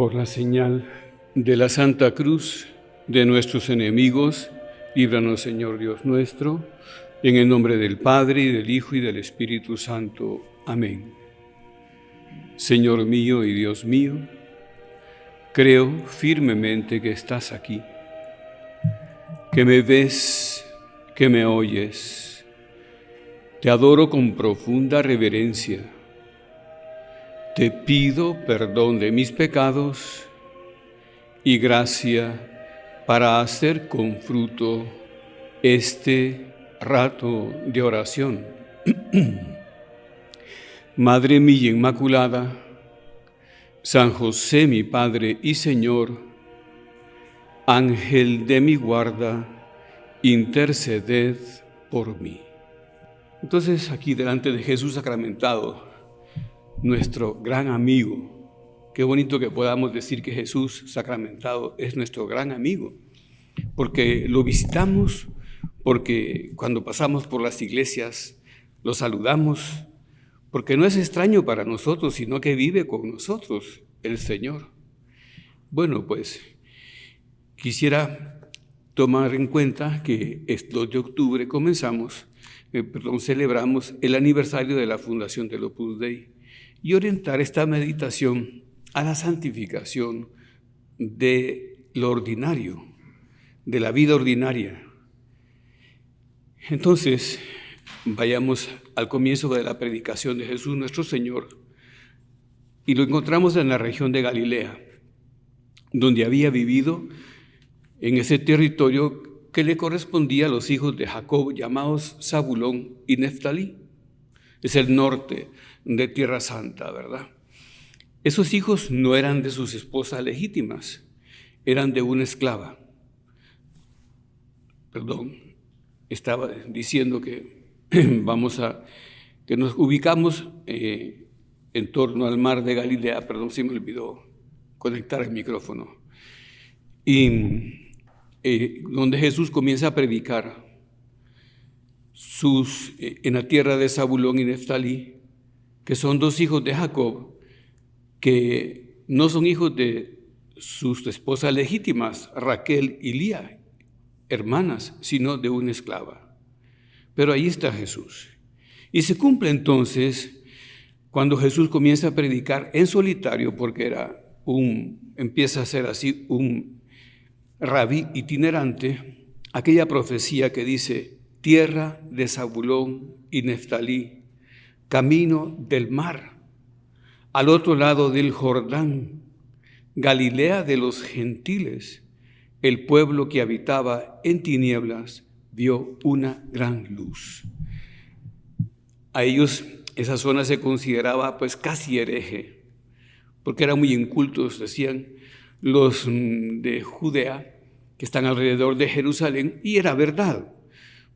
Por la señal de la Santa Cruz de nuestros enemigos, líbranos, Señor Dios nuestro, en el nombre del Padre, y del Hijo, y del Espíritu Santo. Amén. Señor mío y Dios mío, creo firmemente que estás aquí, que me ves, que me oyes. Te adoro con profunda reverencia. Te pido perdón de mis pecados y gracia para hacer con fruto este rato de oración. Madre mía Inmaculada, San José mi Padre y Señor, Ángel de mi guarda, interceded por mí. Entonces, aquí delante de Jesús sacramentado, nuestro gran amigo. Qué bonito que podamos decir que Jesús sacramentado es nuestro gran amigo, porque lo visitamos, porque cuando pasamos por las iglesias lo saludamos, porque no es extraño para nosotros, sino que vive con nosotros el Señor. Bueno, pues quisiera tomar en cuenta que el 2 de octubre celebramos el aniversario de la fundación del Opus Dei, y orientar esta meditación a la santificación de lo ordinario, de la vida ordinaria. Entonces, vayamos al comienzo de la predicación de Jesús nuestro Señor, y lo encontramos en la región de Galilea, donde había vivido en ese territorio que le correspondía a los hijos de Jacob, llamados Zabulón y Neftalí. Es el norte de Tierra Santa, ¿verdad? Esos hijos no eran de sus esposas legítimas, eran de una esclava. Estaba diciendo que que nos ubicamos en torno al mar de Galilea. Se me olvidó conectar el micrófono. Y donde Jesús comienza a predicar en la tierra de Zabulón y Neftalí, que son dos hijos de Jacob, que no son hijos de sus esposas legítimas, Raquel y Lía, hermanas, sino de una esclava. Pero ahí está Jesús. Y se cumple entonces cuando Jesús comienza a predicar en solitario, porque empieza a ser así un rabí itinerante, aquella profecía que dice: tierra de Zabulón y Neftalí, camino del mar, al otro lado del Jordán, Galilea de los gentiles, el pueblo que habitaba en tinieblas vio una gran luz. A ellos esa zona se consideraba pues casi hereje, porque eran muy incultos, decían los de Judea, que están alrededor de Jerusalén, y era verdad,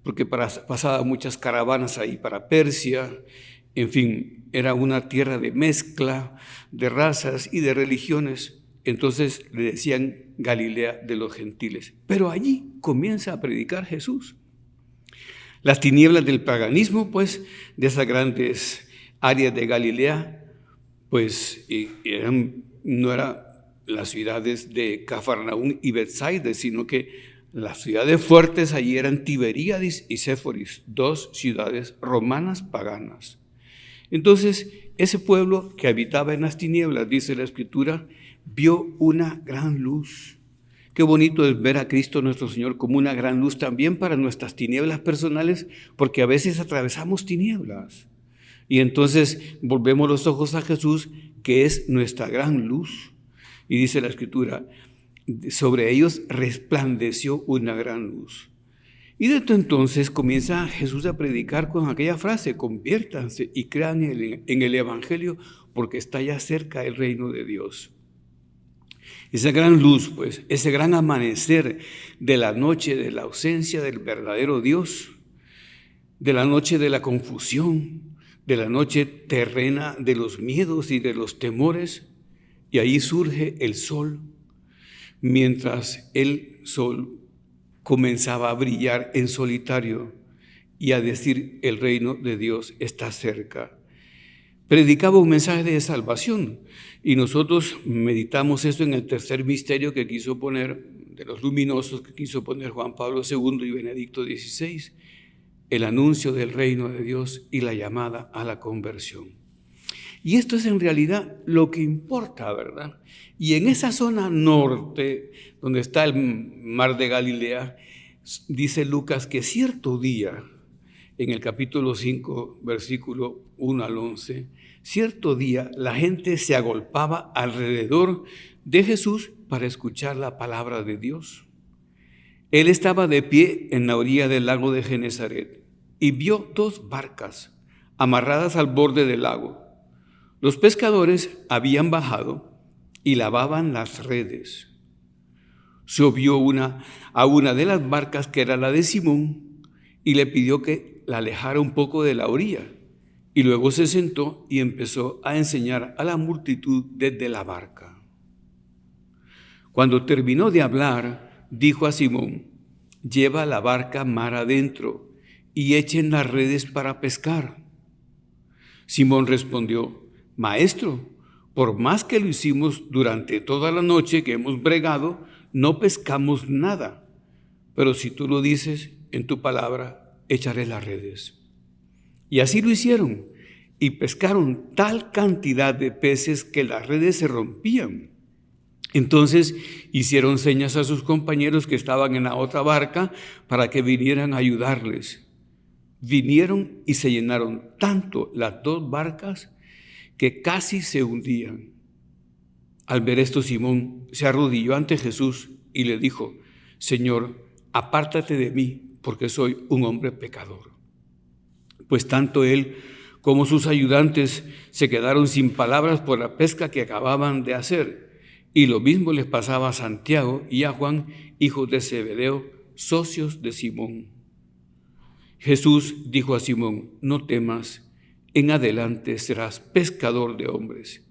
porque pasaban muchas caravanas ahí para Persia. En fin, era una tierra de mezcla de razas y de religiones. Entonces le decían Galilea de los gentiles. Pero allí comienza a predicar Jesús. Las tinieblas del paganismo, pues, de esas grandes áreas de Galilea, pues no eran las ciudades de Cafarnaún y Betsaida, sino que las ciudades fuertes allí eran Tiberíades y Séforis, dos ciudades romanas paganas. Entonces, ese pueblo que habitaba en las tinieblas, dice la Escritura, vio una gran luz. Qué bonito es ver a Cristo nuestro Señor como una gran luz también para nuestras tinieblas personales, porque a veces atravesamos tinieblas. Y entonces volvemos los ojos a Jesús, que es nuestra gran luz. Y dice la Escritura, sobre ellos resplandeció una gran luz. Y desde entonces comienza Jesús a predicar con aquella frase: conviértanse y crean en el Evangelio, porque está ya cerca el reino de Dios. Esa gran luz, pues, ese gran amanecer de la noche de la ausencia del verdadero Dios, de la noche de la confusión, de la noche terrena de los miedos y de los temores, y ahí surge el sol, mientras el sol comenzaba a brillar en solitario y a decir: el reino de Dios está cerca. predicaba un mensaje de salvación. Y nosotros meditamos esto en el tercer misterio que quiso poner, de los luminosos que quiso poner Juan Pablo II y Benedicto XVI, el anuncio del reino de Dios y la llamada a la conversión. Y esto es en realidad lo que importa, ¿verdad? Y en esa zona norte, donde está el mar de Galilea, dice Lucas que cierto día, en el capítulo 5, versículo 1 al 11, cierto día la gente se agolpaba alrededor de Jesús para escuchar la palabra de Dios. Él estaba de pie en la orilla del lago de Genesaret y vio 2 barcas amarradas al borde del lago. Los pescadores habían bajado y lavaban las redes. Subió a una de las barcas, que era la de Simón, y le pidió que la alejara un poco de la orilla. Y luego se sentó y empezó a enseñar a la multitud desde la barca. Cuando terminó de hablar, dijo a Simón: lleva la barca mar adentro y echen las redes para pescar. Simón respondió: Maestro, por más que lo hicimos durante toda la noche que hemos bregado, no pescamos nada. Pero si tú lo dices, en tu palabra echaré las redes. Y así lo hicieron, y pescaron tal cantidad de peces que las redes se rompían. Entonces hicieron señas a sus compañeros que estaban en la otra barca para que vinieran a ayudarles. Vinieron y se llenaron tanto las 2 barcas que casi se hundían. Al ver esto, Simón se arrodilló ante Jesús y le dijo: Señor, apártate de mí, porque soy un hombre pecador. Pues tanto él como sus ayudantes se quedaron sin palabras por la pesca que acababan de hacer. Y lo mismo les pasaba a Santiago y a Juan, hijos de Zebedeo, socios de Simón. Jesús dijo a Simón: no temas, en adelante serás pescador de hombres.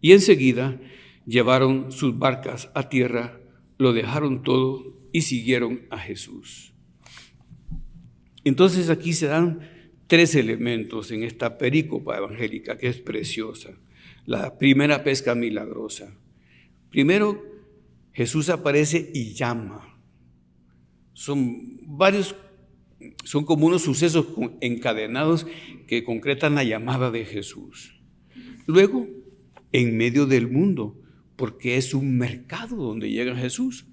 Y enseguida llevaron sus barcas a tierra, lo dejaron todo y siguieron a Jesús. Entonces aquí se dan 3 elementos en esta perícopa evangélica que es preciosa. La primera pesca milagrosa. Primero, Jesús aparece y llama. Son como unos sucesos encadenados que concretan la llamada de Jesús. Luego, en medio del mundo, porque es un mercado donde llega Jesús.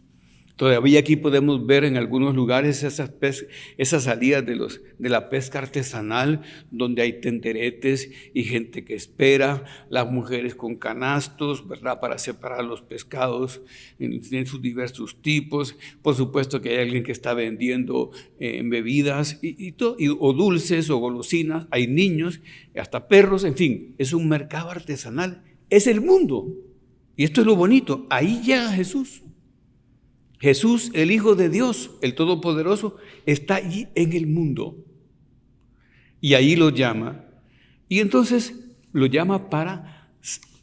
Todavía aquí podemos ver en algunos lugares esas salidas de la pesca artesanal, donde hay tenderetes y gente que espera, las mujeres con canastos, ¿verdad?, para separar los pescados en sus diversos tipos. Por supuesto que hay alguien que está vendiendo bebidas o dulces o golosinas, hay niños, hasta perros, en fin, es un mercado artesanal, es el mundo. Y esto es lo bonito, ahí llega Jesús. Jesús, el Hijo de Dios, el Todopoderoso, está allí en el mundo. Y ahí lo llama. Y entonces lo llama para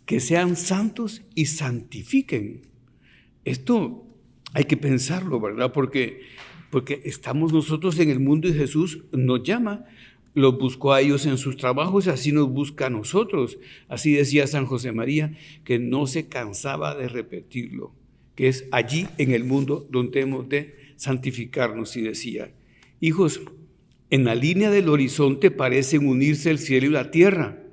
que sean santos y santifiquen. Esto hay que pensarlo, ¿verdad? Porque estamos nosotros en el mundo y Jesús nos llama. Los buscó a ellos en sus trabajos y así nos busca a nosotros. Así decía San José María, que no se cansaba de repetirlo, que es allí en el mundo donde hemos de santificarnos. Y decía: hijos, en la línea del horizonte parecen unirse el cielo y la tierra,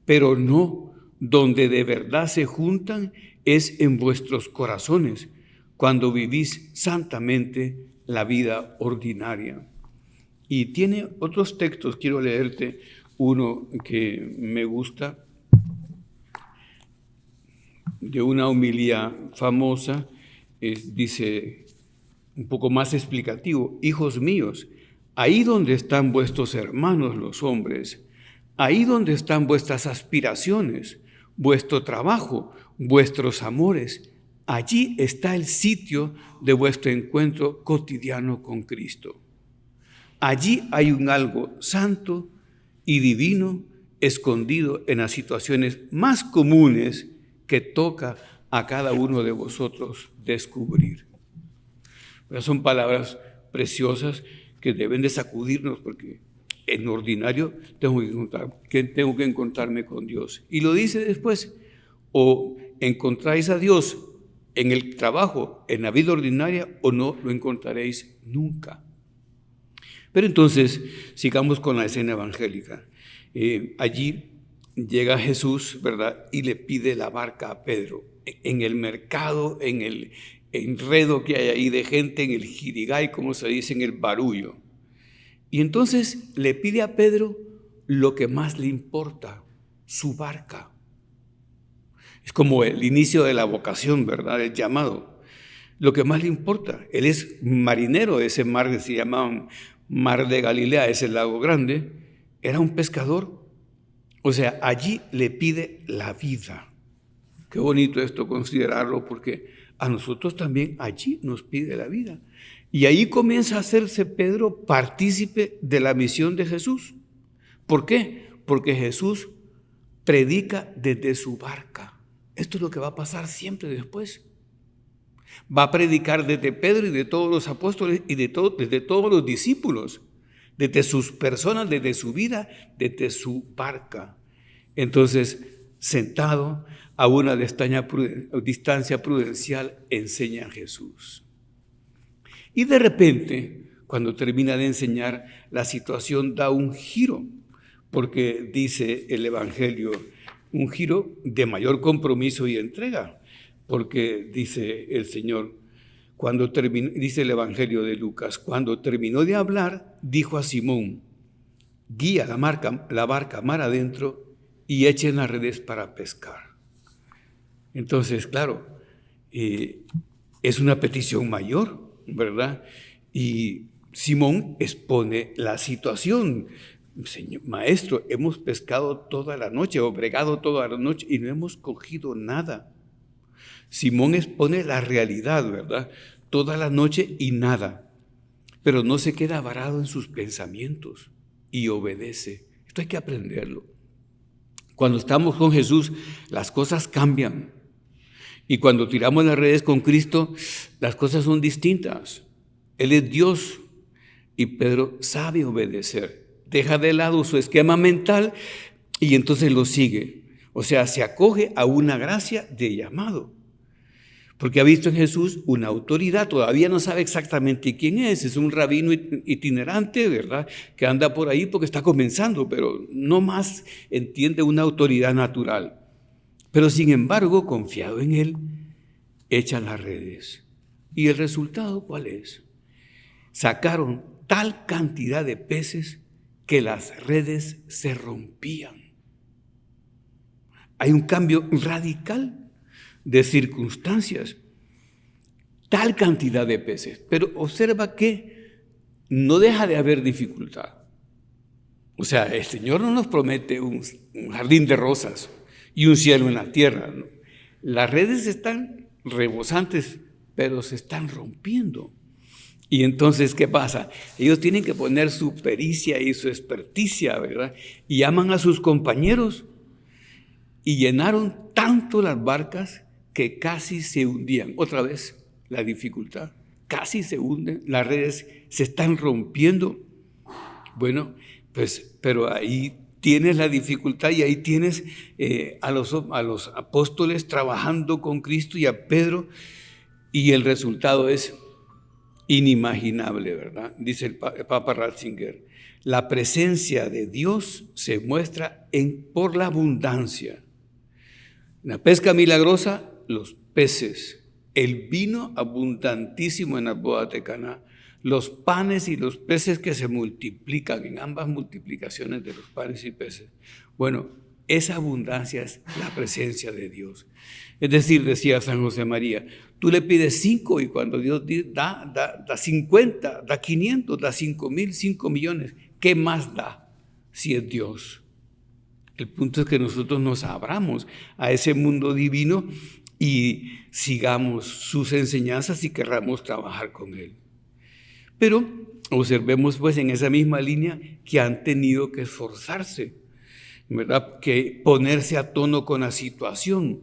pero no, donde de verdad se juntan es en vuestros corazones, cuando vivís santamente la vida ordinaria. Y tiene otros textos, quiero leerte uno que me gusta, de una homilía famosa. Dice un poco más explicativo: hijos míos, ahí donde están vuestros hermanos los hombres, ahí donde están vuestras aspiraciones, vuestro trabajo, vuestros amores, allí está el sitio de vuestro encuentro cotidiano con Cristo. Allí hay un algo santo y divino escondido en las situaciones más comunes que toca a cada uno de vosotros descubrir. Pero son palabras preciosas que deben de sacudirnos, porque en ordinario tengo que encontrarme con Dios. Y lo dice después, o encontráis a Dios en el trabajo, en la vida ordinaria, o no lo encontraréis nunca. Pero entonces, sigamos con la escena evangélica. Allí llega Jesús, ¿verdad? Y le pide la barca a Pedro. En el mercado, en el enredo que hay ahí de gente, en el jirigay, como se dice, en el barullo. Y entonces le pide a Pedro lo que más le importa, su barca. Es como el inicio de la vocación, ¿verdad? El llamado. Lo que más le importa. Él es marinero de ese mar que se llama Mar de Galilea, ese lago grande. Era un pescador. O sea, allí le pide la vida. Qué bonito esto considerarlo, porque a nosotros también allí nos pide la vida. Y ahí comienza a hacerse Pedro partícipe de la misión de Jesús. ¿Por qué? Porque Jesús predica desde su barca. Esto es lo que va a pasar siempre después. Va a predicar desde Pedro y de todos los apóstoles y desde todos los discípulos, desde sus personas, desde su vida, desde su barca. Entonces, sentado a una distancia prudencial, enseña a Jesús. Y de repente, cuando termina de enseñar, la situación da un giro, porque dice el Evangelio, un giro de mayor compromiso y entrega, porque dice el Señor, dice el Evangelio de Lucas, cuando terminó de hablar, dijo a Simón, guía la barca mar adentro y echen las redes para pescar. Entonces, claro, es una petición mayor, ¿verdad? Y Simón expone la situación. Señor, maestro, hemos pescado toda la noche o bregado toda la noche y no hemos cogido nada. Simón expone la realidad, ¿verdad? Toda la noche y nada. Pero no se queda varado en sus pensamientos y obedece. Esto hay que aprenderlo. Cuando estamos con Jesús, las cosas cambian. Y cuando tiramos las redes con Cristo, las cosas son distintas. Él es Dios y Pedro sabe obedecer. Deja de lado su esquema mental y entonces lo sigue. O sea, se acoge a una gracia de llamado. Porque ha visto en Jesús una autoridad, todavía no sabe exactamente quién es un rabino itinerante, ¿verdad? Que anda por ahí porque está comenzando, pero no más entiende una autoridad natural. Pero sin embargo, confiado en él, echa las redes. ¿Y el resultado cuál es? Sacaron tal cantidad de peces que las redes se rompían. Hay un cambio radical de circunstancias, tal cantidad de peces, pero observa que no deja de haber dificultad. O sea, el Señor no nos promete un jardín de rosas y un cielo en la tierra, ¿no? Las redes están rebosantes, pero se están rompiendo. Y entonces, ¿qué pasa? Ellos tienen que poner su pericia y su experticia, ¿verdad? Y llaman a sus compañeros y llenaron tanto las barcas que casi se hundían. Otra vez, la dificultad. Casi se hunden, las redes se están rompiendo. Bueno, pues, pero ahí tienes la dificultad y ahí tienes a los apóstoles trabajando con Cristo y a Pedro, y el resultado es inimaginable, ¿verdad? Dice el Papa Ratzinger, la presencia de Dios se muestra por la abundancia. La pesca milagrosa, los peces, el vino abundantísimo en las bodas de Caná, los panes y los peces que se multiplican en ambas multiplicaciones de los panes y peces. Bueno, esa abundancia es la presencia de Dios. Es decir, decía San José María, tú le pides 5 y cuando Dios da 50, da 500, da 5,000, 5 millones. ¿Qué más da si es Dios? El punto es que nosotros nos abramos a ese mundo divino y sigamos sus enseñanzas y querramos trabajar con Él. Pero observemos pues en esa misma línea que han tenido que esforzarse, ¿verdad? Que ponerse a tono con la situación.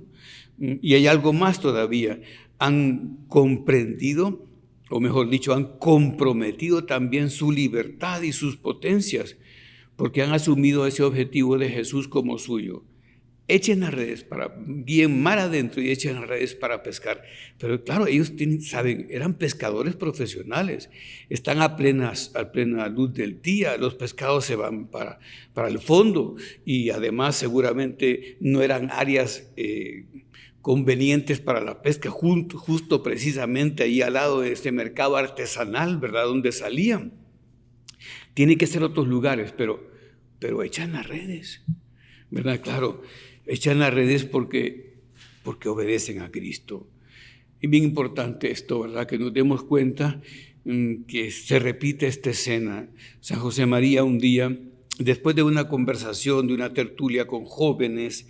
Y hay algo más todavía, han comprendido, o mejor dicho, han comprometido también su libertad y sus potencias, porque han asumido ese objetivo de Jesús como suyo. Echen las redes, guíen mar adentro y echen las redes para pescar. Pero claro, ellos saben, eran pescadores profesionales, están a plena luz del día, los pescados se van para el fondo y además seguramente no eran áreas convenientes para la pesca, justo precisamente ahí al lado de este mercado artesanal, ¿verdad? Donde salían. Tiene que ser otros lugares, pero echan las redes, ¿verdad? Claro, echan las redes porque obedecen a Cristo. Es bien importante esto, ¿verdad? Que nos demos cuenta que se repite esta escena. San José María un día, después de una conversación, de una tertulia con jóvenes,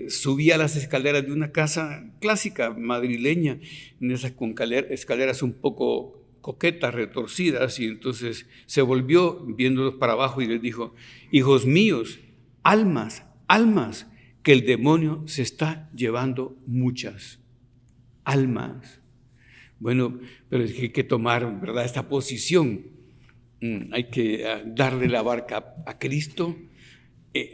subía las escaleras de una casa clásica madrileña, en esas con escaleras un poco coquetas, retorcidas, y entonces se volvió viéndolos para abajo y les dijo: hijos míos, almas, que el demonio se está llevando muchas almas. Bueno, pero hay que tomar, ¿verdad?, esta posición. Hay que darle la barca a Cristo,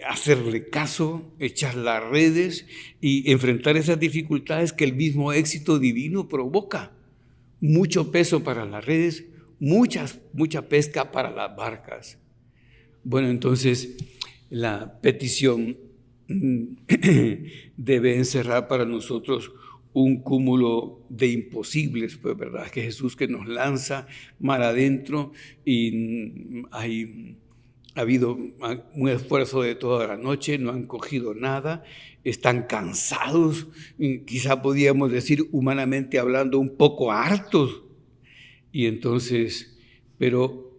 hacerle caso, echar las redes y enfrentar esas dificultades que el mismo éxito divino provoca. Mucho peso para las redes, mucha pesca para las barcas. Bueno, entonces la petición debe encerrar para nosotros un cúmulo de imposibles, pues, ¿verdad? Que Jesús que nos lanza mar adentro y ha habido un esfuerzo de toda la noche, no han cogido nada, están cansados, quizá podríamos decir humanamente hablando un poco hartos, y entonces, pero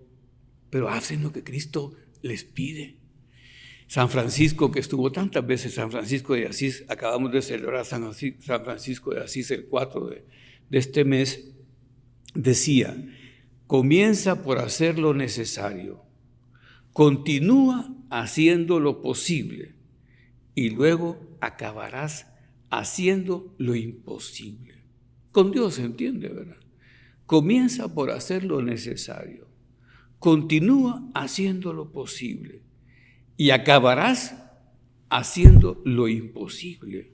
hacen lo que Cristo les pide. San Francisco, que estuvo tantas veces, San Francisco de Asís, acabamos de celebrar San Francisco de Asís el 4 de este mes, decía: comienza por hacer lo necesario, continúa haciendo lo posible y luego acabarás haciendo lo imposible. Con Dios se entiende, ¿verdad? Comienza por hacer lo necesario, continúa haciendo lo posible y acabarás haciendo lo imposible.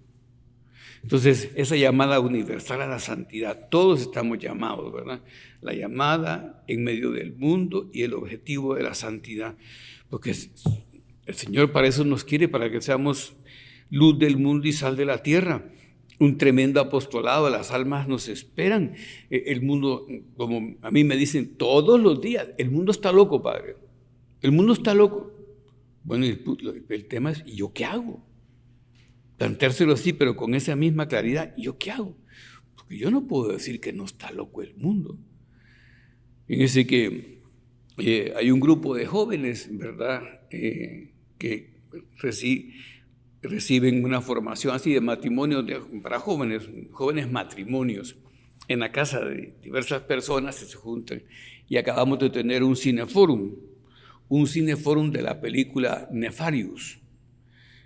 Entonces, esa llamada universal a la santidad, todos estamos llamados, ¿verdad? La llamada en medio del mundo y el objetivo de la santidad, porque el Señor para eso nos quiere, para que seamos luz del mundo y sal de la tierra. Un tremendo apostolado, las almas nos esperan. El mundo, como a mí me dicen todos los días, el mundo está loco, Padre. El mundo está loco. Bueno, el tema es, ¿y yo qué hago? Planteárselo así, pero con esa misma claridad, ¿y yo qué hago? Porque yo no puedo decir que no está loco el mundo. Fíjense que hay un grupo de jóvenes, ¿verdad?, que reciben una formación así de matrimonio para jóvenes matrimonios, en la casa de diversas personas que se juntan, y acabamos de tener un cineforum de la película Nefarious,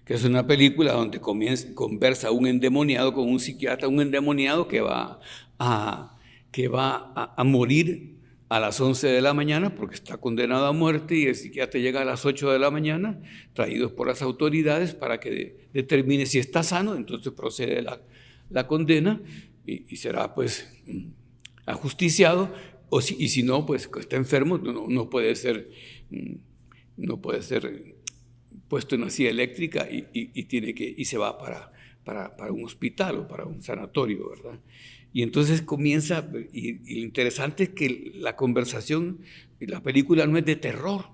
que es una película donde conversa un endemoniado con un psiquiatra, un endemoniado que va a morir a las 11 de la mañana porque está condenado a muerte, y el psiquiatra llega a las 8 de la mañana, traídos por las autoridades para que determine si está sano. Entonces procede la condena y será pues ajusticiado, y si no, pues está enfermo, no puede ser puesto en una silla eléctrica y se va para un hospital o para un sanatorio, ¿verdad? Y entonces comienza, y lo interesante es que la conversación, la película no es de terror,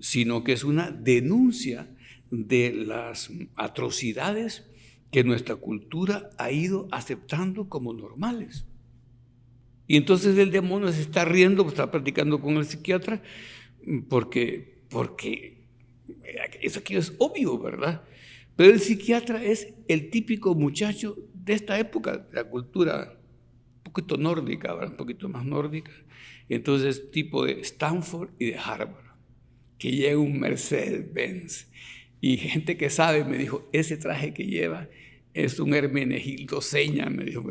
sino que es una denuncia de las atrocidades que nuestra cultura ha ido aceptando como normales. Y entonces el demonio se está riendo, está platicando con el psiquiatra, porque eso aquí es obvio, ¿verdad? Pero el psiquiatra es el típico muchacho de esta época, de la cultura un poquito nórdica, ¿verdad?, un poquito más nórdica. Y entonces tipo de Stanford y de Harvard, que llega un Mercedes-Benz. Y gente que sabe me dijo, ese traje que lleva es un Hermenegildo Seña, me dijo,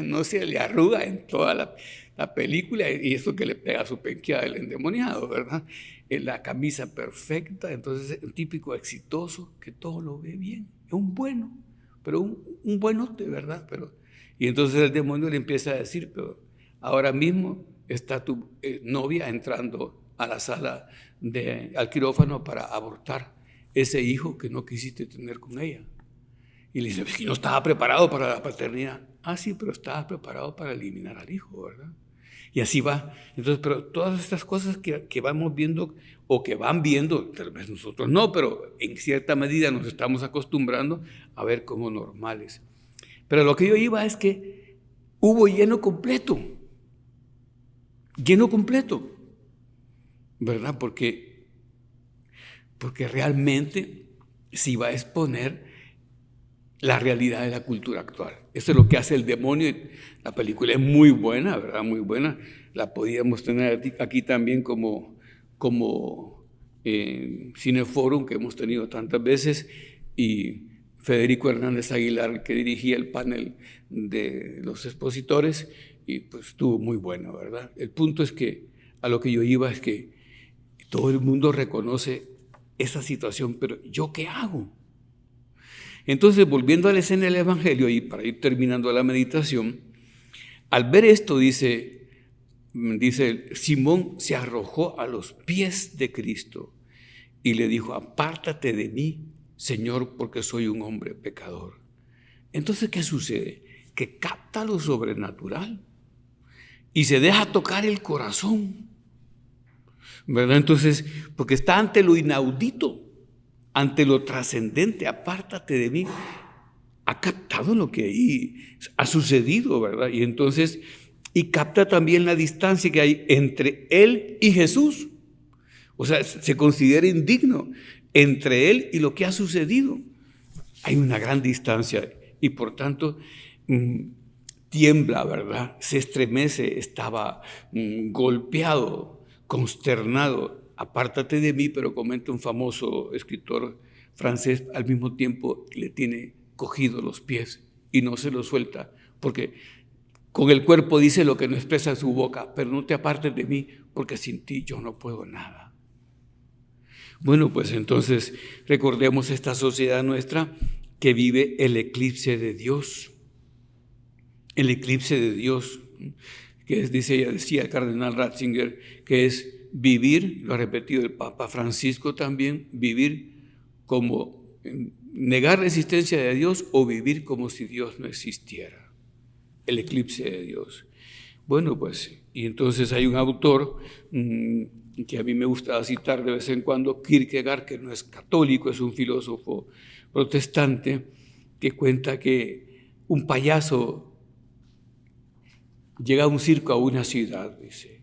no se le arruga en toda la película, y eso que le pega su penqueada el endemoniado, ¿verdad? La camisa perfecta, entonces es un típico exitoso que todo lo ve bien, es un bueno, pero un buenote, ¿verdad? Y entonces el demonio le empieza a decir, pero ahora mismo está tu novia entrando a la sala al quirófano para abortar ese hijo que no quisiste tener con ella. Y le dice, es que no estaba preparado para la paternidad. Ah, sí, pero estabas preparado para eliminar al hijo, ¿verdad? Y así va. Entonces, pero todas estas cosas que vamos viendo o que van viendo, tal vez nosotros no, pero en cierta medida nos estamos acostumbrando a ver como normales. Pero lo que yo iba es que hubo lleno completo, ¿verdad? Porque realmente se iba a exponer la realidad de la cultura actual. Eso es lo que hace el demonio. La película es muy buena, ¿verdad? Muy buena. La podíamos tener aquí también como Cineforum, que hemos tenido tantas veces, y Federico Hernández Aguilar, que dirigía el panel de los expositores, y pues estuvo muy bueno, ¿verdad? El punto es que a lo que yo iba es que todo el mundo reconoce esa situación, pero ¿yo qué hago? Entonces, volviendo a la escena del Evangelio y para ir terminando la meditación, al ver esto, dice, Simón se arrojó a los pies de Cristo y le dijo, apártate de mí, Señor, porque soy un hombre pecador. Entonces, ¿qué sucede? Que capta lo sobrenatural y se deja tocar el corazón, ¿verdad? Entonces, porque está ante lo inaudito, ante lo trascendente, apártate de mí. Ha captado lo que ahí ha sucedido, ¿verdad? Y entonces, y capta también la distancia que hay entre él y Jesús. O sea, se considera indigno entre él y lo que ha sucedido. Hay una gran distancia y por tanto tiembla, ¿verdad? Se estremece, estaba golpeado, consternado. Apártate de mí, pero comenta un famoso escritor francés, al mismo tiempo le tiene cogido los pies y no se los suelta, porque con el cuerpo dice lo que no expresa su boca, pero no te apartes de mí, porque sin ti yo no puedo nada. Bueno, pues entonces recordemos esta sociedad nuestra que vive el eclipse de Dios. El eclipse de Dios, que es, decía el cardenal Ratzinger, que es vivir, lo ha repetido el Papa Francisco también, vivir como negar la existencia de Dios o vivir como si Dios no existiera. El eclipse de Dios. Bueno, pues, y entonces hay un autor que a mí me gusta citar de vez en cuando, Kierkegaard, que no es católico, es un filósofo protestante, que cuenta que un payaso llega a un circo, a una ciudad, dice,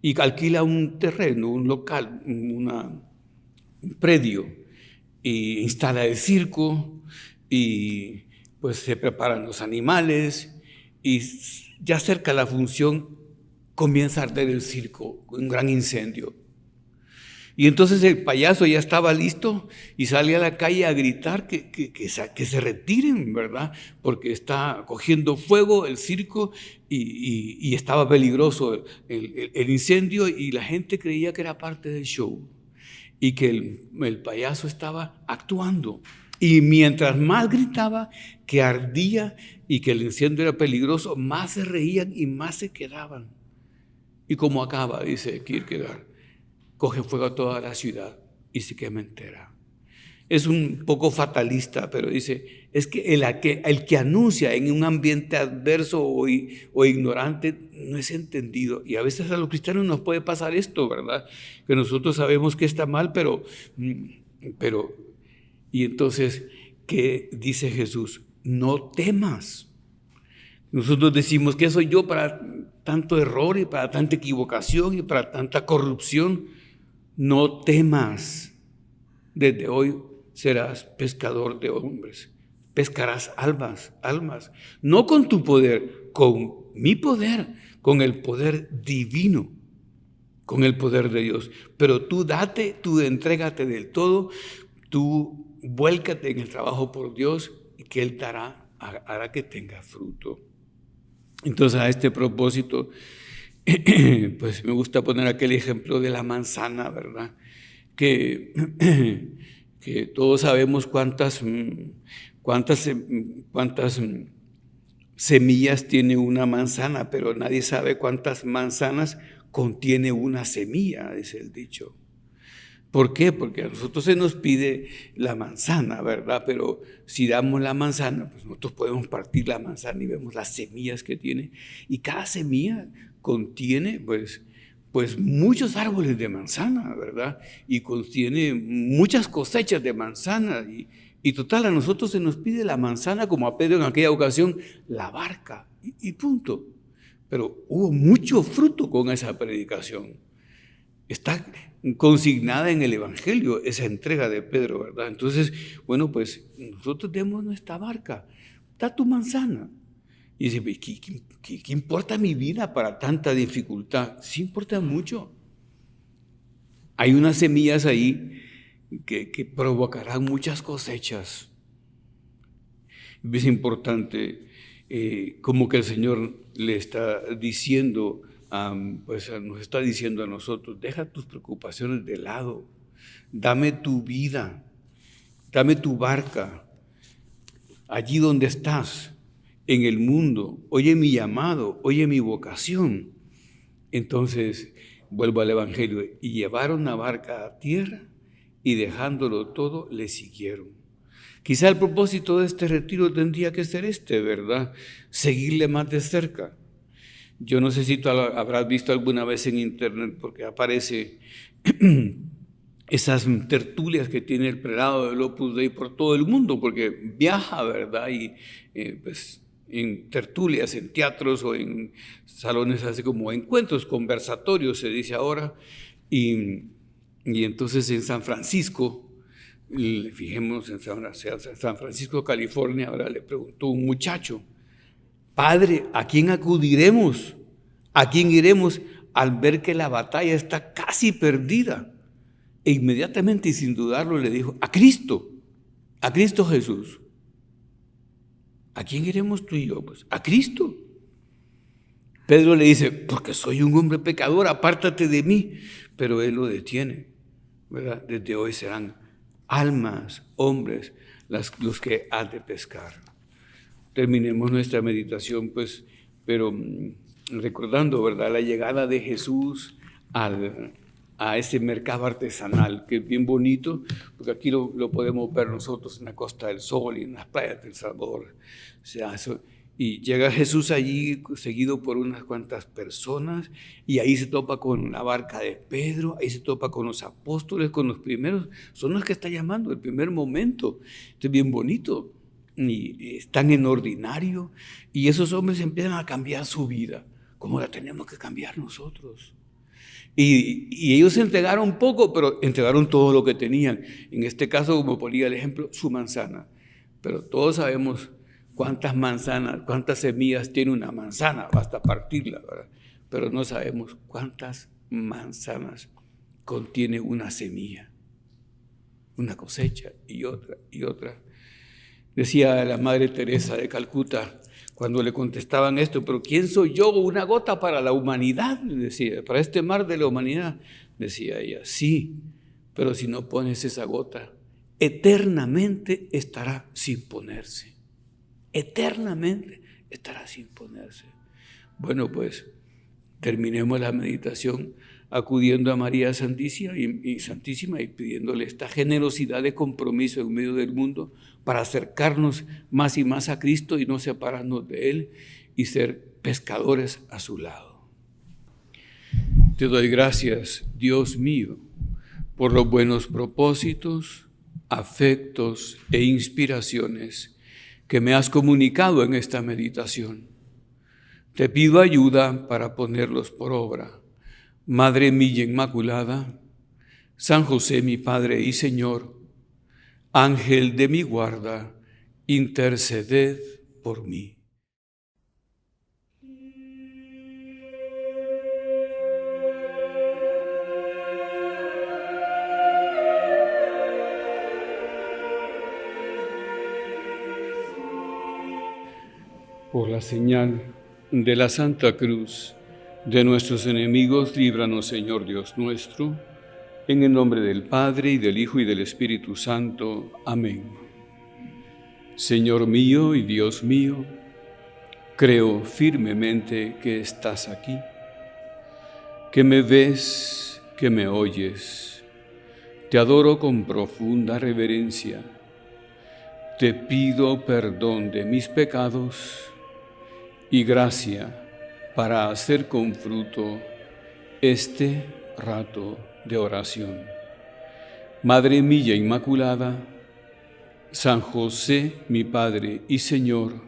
y alquila un terreno, un local, un predio, y instala el circo, y pues se preparan los animales, y ya cerca de la función comienza a arder el circo, un gran incendio. Y entonces el payaso ya estaba listo y sale a la calle a gritar que se retiren, ¿verdad? Porque está cogiendo fuego el circo y estaba peligroso el incendio, y la gente creía que era parte del show y que el payaso estaba actuando. Y mientras más gritaba que ardía y que el incendio era peligroso, más se reían y más se quedaban. Y como acaba, dice Kierkegaard, coge fuego a toda la ciudad y se quema entera. Es un poco fatalista, pero dice, es que el que anuncia en un ambiente adverso o ignorante no es entendido. Y a veces a los cristianos nos puede pasar esto, ¿verdad? Que nosotros sabemos que está mal, pero y entonces, ¿qué dice Jesús? No temas. Nosotros decimos, ¿qué soy yo para tanto error y para tanta equivocación y para tanta corrupción? No temas, desde hoy serás pescador de hombres, pescarás almas, no con tu poder, con mi poder, con el poder divino, con el poder de Dios. Pero tú entrégate del todo, tú vuélcate en el trabajo por Dios y que Él te hará hará que tenga fruto. Entonces, a este propósito, pues me gusta poner aquel ejemplo de la manzana, ¿verdad? Que todos sabemos cuántas semillas tiene una manzana, pero nadie sabe cuántas manzanas contiene una semilla, dice el dicho. ¿Por qué? Porque a nosotros se nos pide la manzana, ¿verdad? Pero si damos la manzana, pues nosotros podemos partir la manzana y vemos las semillas que tiene. Y cada semilla contiene, pues muchos árboles de manzana, ¿verdad? Y contiene muchas cosechas de manzana. Y total, a nosotros se nos pide la manzana, como a Pedro en aquella ocasión, la barca, y punto. Pero hubo mucho fruto con esa predicación. Está consignada en el Evangelio esa entrega de Pedro, ¿verdad? Entonces, bueno, pues nosotros demos nuestra barca, da tu manzana. Y dice, ¿qué importa mi vida para tanta dificultad? Sí importa mucho. Hay unas semillas ahí que provocarán muchas cosechas. Es importante, como que el Señor le está diciendo, pues nos está diciendo a nosotros, deja tus preocupaciones de lado, dame tu vida, dame tu barca, allí donde estás, en el mundo, oye mi llamado, oye mi vocación. Entonces, vuelvo al Evangelio, y llevaron la barca a tierra y dejándolo todo, le siguieron. Quizá el propósito de este retiro tendría que ser ¿verdad? Seguirle más de cerca. Yo no sé si tú habrás visto alguna vez en internet, porque aparece esas tertulias que tiene el prelado del Opus Dei por todo el mundo, porque viaja, ¿verdad? Y pues en tertulias, en teatros o en salones así como encuentros, conversatorios, se dice ahora, y entonces en San Francisco, fijémonos en San Francisco, California, ahora le preguntó un muchacho, Padre, ¿a quién acudiremos? ¿A quién iremos al ver que la batalla está casi perdida? E inmediatamente y sin dudarlo le dijo, a Cristo Jesús. ¿A quién iremos tú y yo? Pues a Cristo. Pedro le dice, porque soy un hombre pecador, apártate de mí. Pero él lo detiene, ¿verdad? Desde hoy serán almas, hombres, los que has de pescar. Terminemos nuestra meditación, pues, pero recordando, ¿verdad?, la llegada de Jesús a ese mercado artesanal, que es bien bonito, porque aquí lo podemos ver nosotros en la Costa del Sol y en las playas del Salvador. O sea, y llega Jesús allí seguido por unas cuantas personas, y ahí se topa con la barca de Pedro, ahí se topa con los apóstoles, con los primeros, son los que está llamando el primer momento. Esto es bien bonito. Y están en ordinario, y esos hombres empiezan a cambiar su vida, como la tenemos que cambiar nosotros. Y ellos se entregaron poco, pero entregaron todo lo que tenían. En este caso, como ponía el ejemplo, su manzana. Pero todos sabemos cuántas manzanas, cuántas semillas tiene una manzana, basta partirla, ¿verdad? Pero no sabemos cuántas manzanas contiene una semilla, una cosecha y otra y otra. Decía la Madre Teresa de Calcuta, cuando le contestaban esto, pero ¿quién soy yo? Una gota para la humanidad, decía, para este mar de la humanidad. Decía ella, sí, pero si no pones esa gota, eternamente estará sin ponerse. Eternamente estará sin ponerse. Bueno, pues terminemos la meditación acudiendo a María Santísima y pidiéndole esta generosidad de compromiso en medio del mundo para acercarnos más y más a Cristo y no separarnos de Él y ser pescadores a su lado. Te doy gracias, Dios mío, por los buenos propósitos, afectos e inspiraciones que me has comunicado en esta meditación. Te pido ayuda para ponerlos por obra. Madre mía Inmaculada, San José mi Padre y Señor, Ángel de mi guarda, interceded por mí. la señal de la Santa Cruz de nuestros enemigos, líbranos, Señor Dios nuestro, en el nombre del Padre, y del Hijo, y del Espíritu Santo. Amén. Señor mío y Dios mío, creo firmemente que estás aquí, que me ves, que me oyes. Te adoro con profunda reverencia. Te pido perdón de mis pecados y gracia para hacer con fruto este rato de oración. Madre mía Inmaculada, San José, mi Padre y Señor,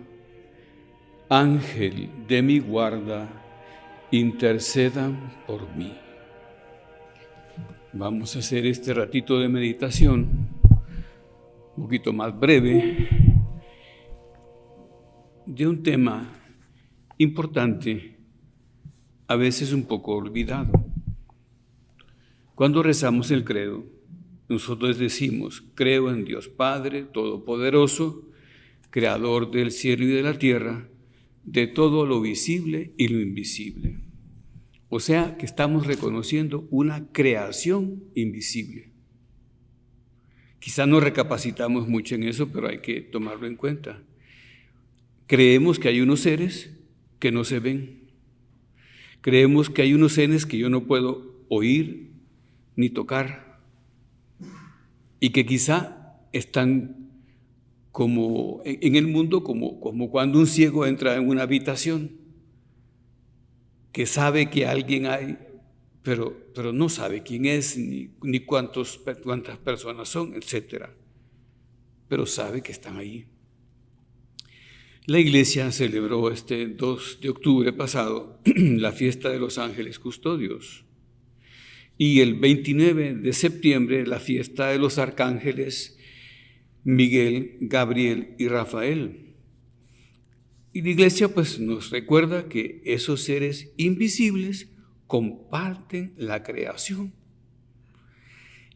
Ángel de mi guarda, intercedan por mí. Vamos a hacer este ratito de meditación, un poquito más breve, de un tema importante, a veces un poco olvidado. Cuando rezamos el credo, nosotros decimos: creo en Dios Padre Todopoderoso, Creador del cielo y de la tierra, de todo lo visible y lo invisible. O sea, que estamos reconociendo una creación invisible. Quizá no recapacitamos mucho en eso, pero hay que tomarlo en cuenta. Creemos que hay unos seres que no se ven. Creemos que hay unos seres que yo no puedo oír ni tocar, y que quizá están como en el mundo, como cuando un ciego entra en una habitación, que sabe que alguien hay, pero no sabe quién es, ni cuántas personas son, etc. Pero sabe que están ahí. La Iglesia celebró este 2 de octubre pasado la fiesta de los ángeles custodios, y el 29 de septiembre la fiesta de los arcángeles Miguel, Gabriel y Rafael. Y la Iglesia pues nos recuerda que esos seres invisibles comparten la creación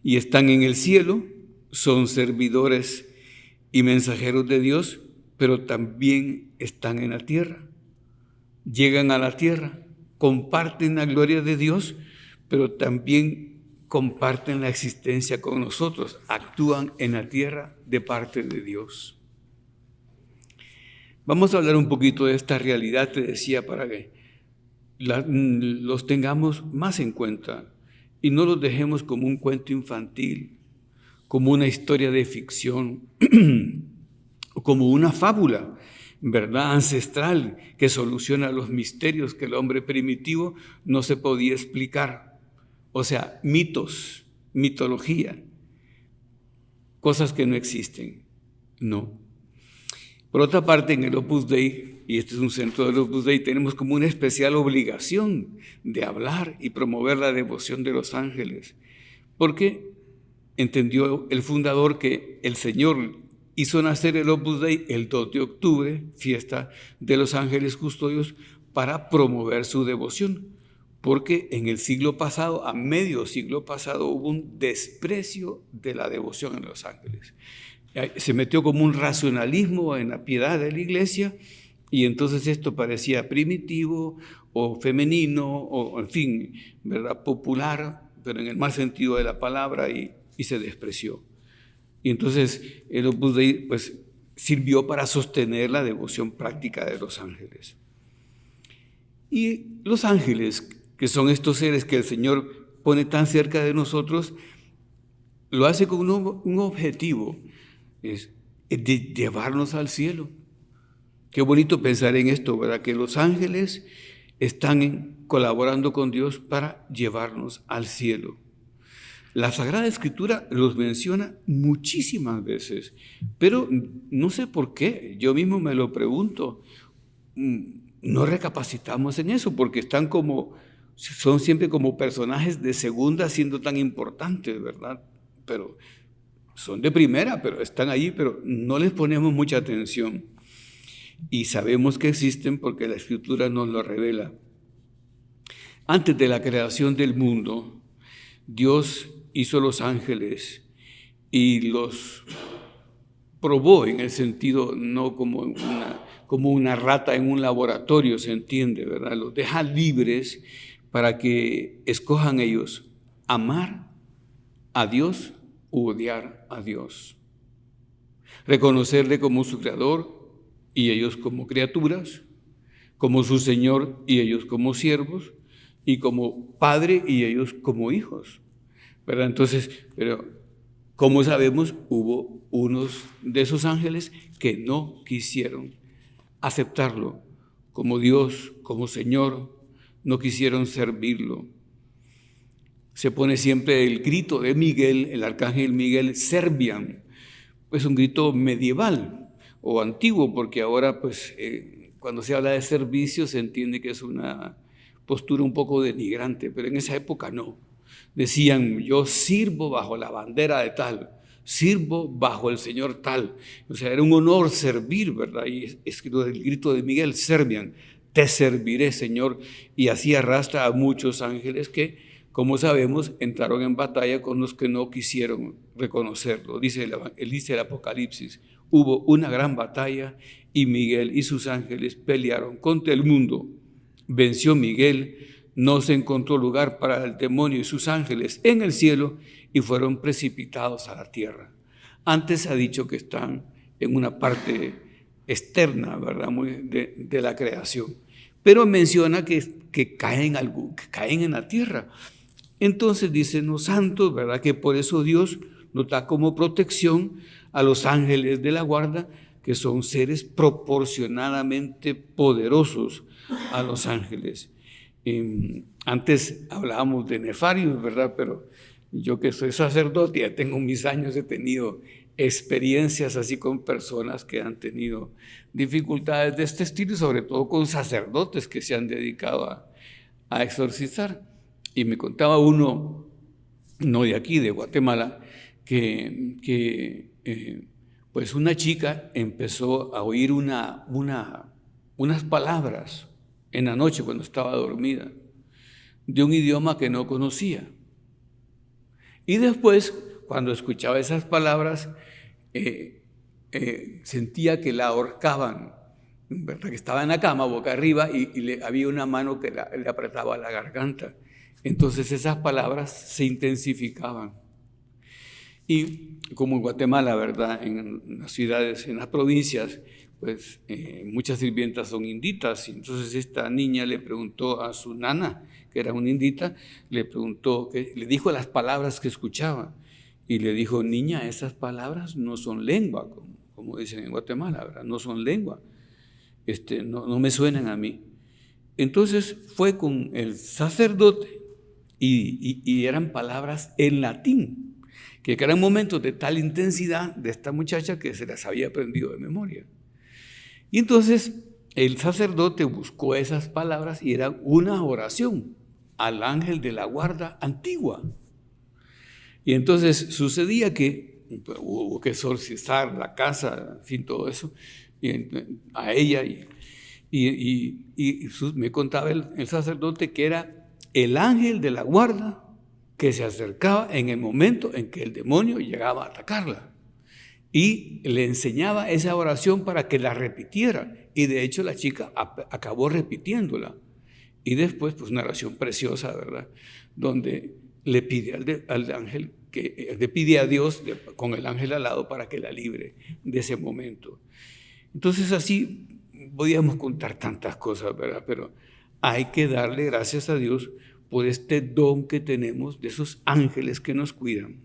y están en el cielo, son servidores y mensajeros de Dios, pero también están en la tierra. Llegan a la tierra, comparten la gloria de Dios, pero también comparten la existencia con nosotros, actúan en la tierra de parte de Dios. Vamos a hablar un poquito de esta realidad, te decía, para que los tengamos más en cuenta y no los dejemos como un cuento infantil, como una historia de ficción, o como una fábula, ¿verdad?, ancestral, que soluciona los misterios que el hombre primitivo no se podía explicar. O sea, mitos, mitología, cosas que no existen. No. Por otra parte, en el Opus Dei, y este es un centro del Opus Dei, tenemos como una especial obligación de hablar y promover la devoción de los ángeles, porque entendió el fundador que el Señor hizo nacer el Opus Dei el 2 de octubre, fiesta de los ángeles custodios, para promover su devoción, porque en el siglo pasado, a medio siglo pasado, hubo un desprecio de la devoción a los ángeles. Se metió como un racionalismo en la piedad de la Iglesia, y entonces esto parecía primitivo o femenino, o en fin, ¿verdad?, popular, pero en el mal sentido de la palabra, y se despreció. Y entonces el Opus Dei pues sirvió para sostener la devoción práctica de los ángeles. Y los ángeles, que son estos seres que el Señor pone tan cerca de nosotros, lo hace con un objetivo, es de llevarnos al cielo. Qué bonito pensar en esto, ¿verdad?, que los ángeles están colaborando con Dios para llevarnos al cielo. La Sagrada Escritura los menciona muchísimas veces, pero no sé por qué, yo mismo me lo pregunto. No recapacitamos en eso, porque son siempre como personajes de segunda, siendo tan importantes, ¿verdad? Pero son de primera, pero están ahí, pero no les ponemos mucha atención. Y sabemos que existen porque la Escritura nos lo revela. Antes de la creación del mundo, Dios hizo los ángeles y los probó, en el sentido no como como una rata en un laboratorio, se entiende, ¿verdad? Los deja libres para que escojan ellos amar a Dios u odiar a Dios. Reconocerle como su creador y ellos como criaturas, como su Señor y ellos como siervos, y como padre y ellos como hijos, ¿verdad? Entonces, pero como sabemos, hubo unos de esos ángeles que no quisieron aceptarlo como Dios, como Señor, no quisieron servirlo. Se pone siempre el grito de Miguel, el arcángel Miguel, Serviam, pues un grito medieval o antiguo, porque ahora pues cuando se habla de servicio se entiende que es una postura un poco denigrante, pero en esa época no. Decían, yo sirvo bajo la bandera de tal, sirvo bajo el Señor tal. O sea, era un honor servir, ¿verdad? Y es el grito de Miguel, Serviam, te serviré, Señor. Y así arrastra a muchos ángeles que, como sabemos, entraron en batalla con los que no quisieron reconocerlo. Dice el Apocalipsis, hubo una gran batalla y Miguel y sus ángeles pelearon contra el mundo. Venció Miguel, no se encontró lugar para el demonio y sus ángeles en el cielo y fueron precipitados a la tierra. Antes ha dicho que están en una parte externa, ¿verdad? De la creación, pero menciona que caen en la tierra. Entonces dicen los santos, ¿verdad? Que por eso Dios nos da como protección a los ángeles de la guarda, que son seres proporcionadamente poderosos a los ángeles. Antes hablábamos de nefarios, ¿verdad? Pero yo que soy sacerdote, ya tengo mis años, he tenido experiencias así con personas que han tenido dificultades de este estilo y sobre todo con sacerdotes que se han dedicado a exorcizar. Y me contaba uno, no de aquí, de Guatemala, que pues una chica empezó a oír unas palabras en la noche cuando estaba dormida, de un idioma que no conocía. Y después, cuando escuchaba esas palabras, sentía que la ahorcaban, ¿verdad? Que estaba en la cama, boca arriba, y había una mano que le apretaba la garganta. Entonces esas palabras se intensificaban. Y como en Guatemala, ¿verdad? En las ciudades, en las provincias, pues muchas sirvientas son inditas. Y entonces esta niña le preguntó a su nana, que era una indita, le dijo las palabras que escuchaba. Y le dijo, niña, esas palabras no son lengua, como dicen en Guatemala, ¿verdad? No son lengua. No me suenan a mí. Entonces fue con el sacerdote y eran palabras en latín, que eran momentos de tal intensidad de esta muchacha que se las había aprendido de memoria. Y entonces el sacerdote buscó esas palabras y era una oración al ángel de la guarda antigua. Y entonces sucedía que hubo que exorcizar la casa, en fin, todo eso, a ella. Y me contaba el sacerdote que era el ángel de la guarda que se acercaba en el momento en que el demonio llegaba a atacarla. Y le enseñaba esa oración para que la repitiera. Y de hecho la chica acabó repitiéndola. Y después, pues una oración preciosa, ¿verdad? Donde le pide al ángel, le pide a Dios con el ángel al lado para que la libre de ese momento. Entonces así podíamos contar tantas cosas, ¿verdad? Pero hay que darle gracias a Dios por este don que tenemos de esos ángeles que nos cuidan.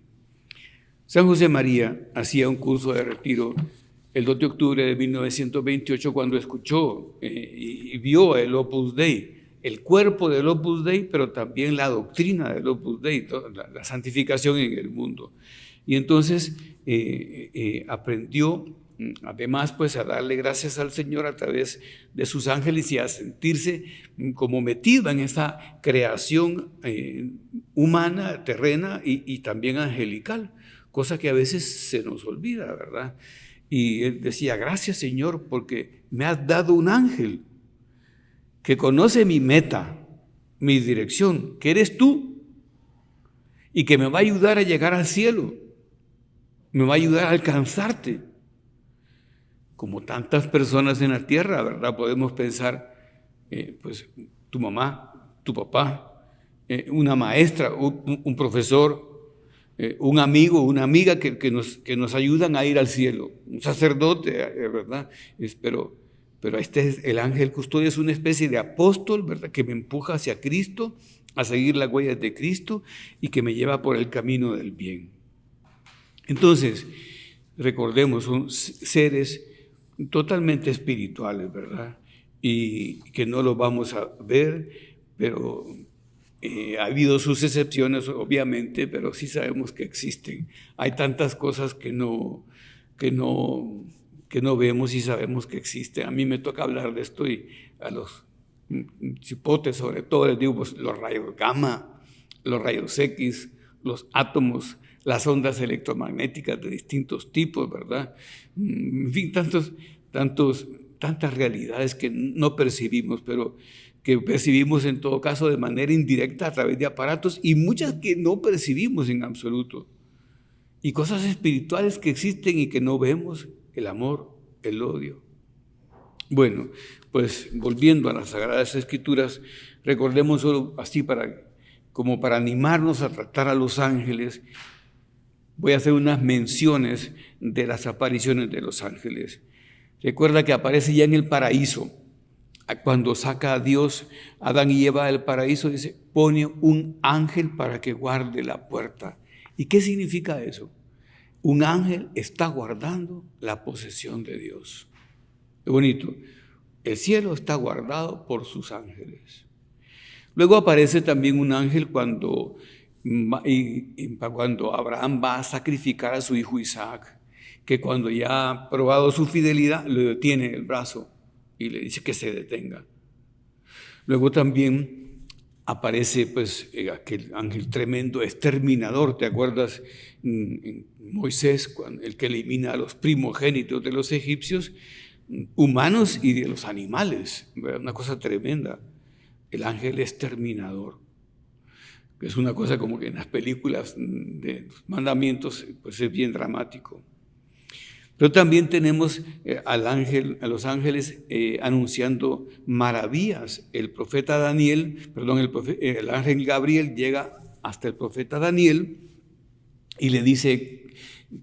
San José María hacía un curso de retiro el 2 de octubre de 1928 cuando escuchó y vio el Opus Dei, el cuerpo del Opus Dei, pero también la doctrina del Opus Dei, la santificación en el mundo. Y entonces aprendió, además, pues a darle gracias al Señor a través de sus ángeles y a sentirse como metido en esa creación humana, terrena y también angelical, cosa que a veces se nos olvida, ¿verdad? Y él decía, gracias Señor, porque me has dado un ángel que conoce mi meta, mi dirección, que eres tú, y que me va a ayudar a llegar al cielo, me va a ayudar a alcanzarte. como tantas personas en la tierra, ¿verdad? Podemos pensar, pues, tu mamá, tu papá, una maestra, un profesor, un amigo, una amiga que nos ayudan a ir al cielo, un sacerdote, ¿verdad? Pero este es el ángel custodio, es una especie de apóstol, ¿verdad? Que me empuja hacia Cristo, a seguir las huellas de Cristo y que me lleva por el camino del bien. Entonces, recordemos, son seres totalmente espirituales, ¿verdad? Y que no los vamos a ver, pero ha habido sus excepciones, obviamente, pero sí sabemos que existen. Hay tantas cosas que no vemos y sabemos que existen. A mí me toca hablar de esto y a los cipotes, sobre todo, les digo, pues, los rayos gamma, los rayos X, los átomos, las ondas electromagnéticas de distintos tipos, ¿verdad? En fin, tantas realidades que no percibimos, pero que percibimos en todo caso de manera indirecta a través de aparatos y muchas que no percibimos en absoluto. Y cosas espirituales que existen y que no vemos, el amor, el odio. Bueno, pues volviendo a las Sagradas Escrituras, recordemos solo así como para animarnos a tratar a los ángeles. Voy a hacer unas menciones de las apariciones de los ángeles. Recuerda que aparece ya en el paraíso. Cuando saca a Dios, Adán y Eva del paraíso, dice, pone un ángel para que guarde la puerta. ¿Y qué significa eso? Un ángel está guardando la posesión de Dios. Qué bonito. El cielo está guardado por sus ángeles. Luego aparece también un ángel cuando Abraham va a sacrificar a su hijo Isaac, que cuando ya ha probado su fidelidad, le detiene el brazo y le dice que se detenga. Luego también aparece pues aquel ángel tremendo, exterminador. ¿Te acuerdas? Moisés, el que elimina a los primogénitos de los egipcios, humanos y de los animales, ¿verdad? Una cosa tremenda. El ángel exterminador, que es una cosa como que en las películas de los mandamientos pues es bien dramático. Pero también tenemos a los ángeles anunciando maravillas. El ángel Gabriel llega hasta el profeta Daniel y le dice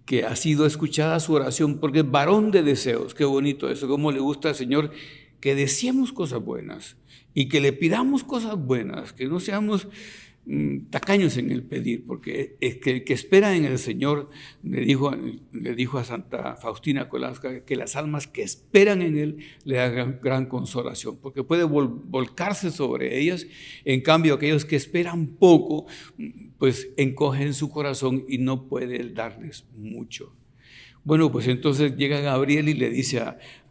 que ha sido escuchada su oración porque es varón de deseos. Qué bonito eso, cómo le gusta al Señor que deseemos cosas buenas y que le pidamos cosas buenas, que no seamos tacaños en el pedir, porque es que el que espera en el Señor, le dijo a Santa Faustina Kowalska, que las almas que esperan en Él le hagan gran consolación, porque puede volcarse sobre ellas. En cambio, aquellos que esperan poco, pues encogen su corazón y no puede Él darles mucho. Bueno, pues entonces llega Gabriel y le dice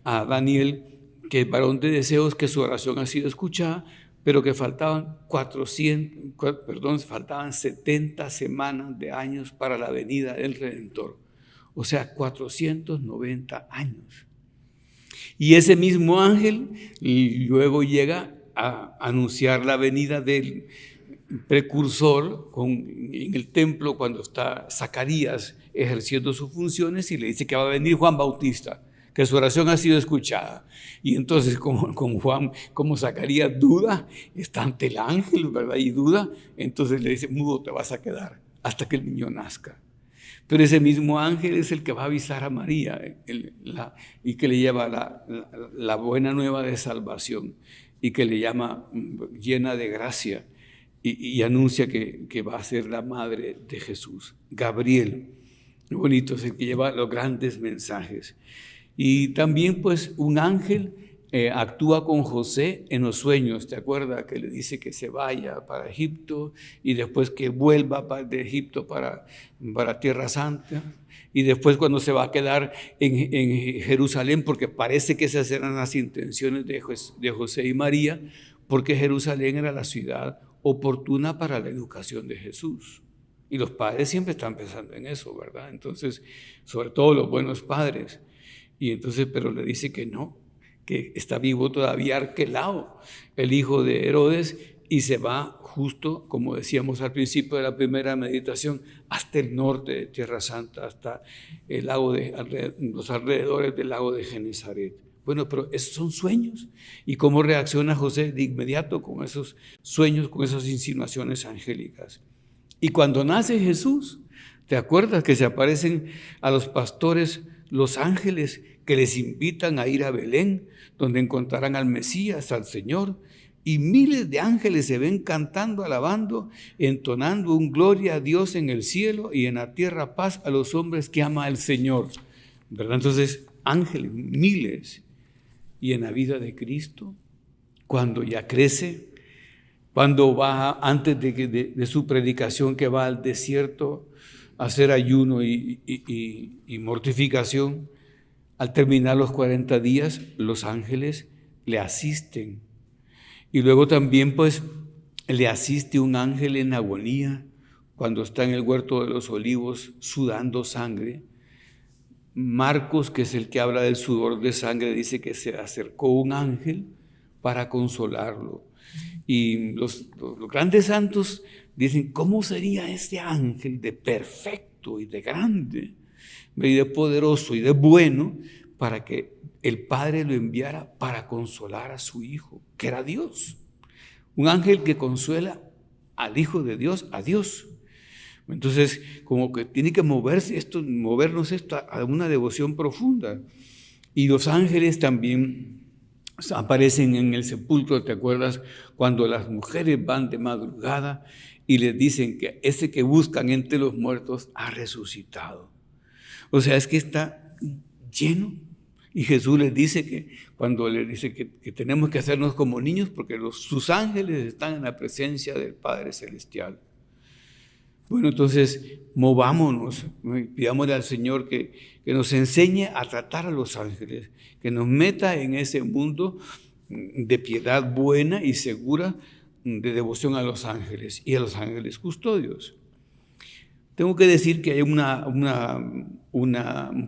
a Daniel que es varón de deseos, que su oración ha sido escuchada, pero que faltaban 70 semanas de años para la venida del Redentor. O sea, 490 años. Y ese mismo ángel luego llega a anunciar la venida del precursor en el templo cuando está Zacarías ejerciendo sus funciones y le dice que va a venir Juan Bautista, que su oración ha sido escuchada. Y entonces como Zacarías duda, está ante el ángel, ¿verdad? Y duda, entonces le dice, mudo te vas a quedar hasta que el niño nazca. Pero ese mismo ángel es el que va a avisar a María y que le lleva la buena nueva de salvación y que le llama llena de gracia y anuncia que va a ser la madre de Jesús. Gabriel, bonito, es el que lleva los grandes mensajes. Y también pues un ángel actúa con José en los sueños. ¿Te acuerdas que le dice que se vaya para Egipto y después que vuelva de Egipto para Tierra Santa? Y después cuando se va a quedar en Jerusalén, porque parece que esas eran las intenciones de José y María, porque Jerusalén era la ciudad oportuna para la educación de Jesús. Y los padres siempre están pensando en eso, ¿verdad? Entonces, sobre todo los buenos padres. Y entonces, pero le dice que no, que está vivo todavía Arquelao, el hijo de Herodes, y se va justo, como decíamos al principio de la primera meditación, hasta el norte de Tierra Santa, hasta el lago los alrededores del lago de Genesaret. Bueno, pero esos son sueños. ¿Y cómo reacciona José de inmediato con esos sueños, con esas insinuaciones angélicas? Y cuando nace Jesús, ¿te acuerdas que se aparecen a los pastores los ángeles que les invitan a ir a Belén, donde encontrarán al Mesías, al Señor? Y miles de ángeles se ven cantando, alabando, entonando un gloria a Dios en el cielo y en la tierra paz a los hombres que ama al Señor, ¿verdad? Entonces, ángeles, miles. Y en la vida de Cristo, cuando ya crece, cuando va antes de su predicación, que va al desierto a hacer ayuno y mortificación, al terminar los 40 días, los ángeles le asisten. Y luego también pues le asiste un ángel en agonía cuando está en el huerto de los olivos sudando sangre. Marcos, que es el que habla del sudor de sangre, dice que se acercó un ángel para consolarlo. Y los grandes santos dicen, ¿cómo sería este ángel de perfecto y de grande, y de poderoso y de bueno, para que el Padre lo enviara para consolar a su Hijo, que era Dios? Un ángel que consuela al Hijo de Dios, a Dios. Entonces, como que tiene que movernos esto a una devoción profunda. Y los ángeles también aparecen en el sepulcro, ¿te acuerdas? Cuando las mujeres van de madrugada y les dicen que ese que buscan entre los muertos ha resucitado. O sea, es que está lleno. Y Jesús les dice que cuando les dice que tenemos que hacernos como niños porque sus ángeles están en la presencia del Padre Celestial. Bueno, entonces movámonos, pidámosle al Señor que nos enseñe a tratar a los ángeles, que nos meta en ese mundo de piedad buena y segura, de devoción a los ángeles y a los ángeles custodios. Tengo que decir que hay un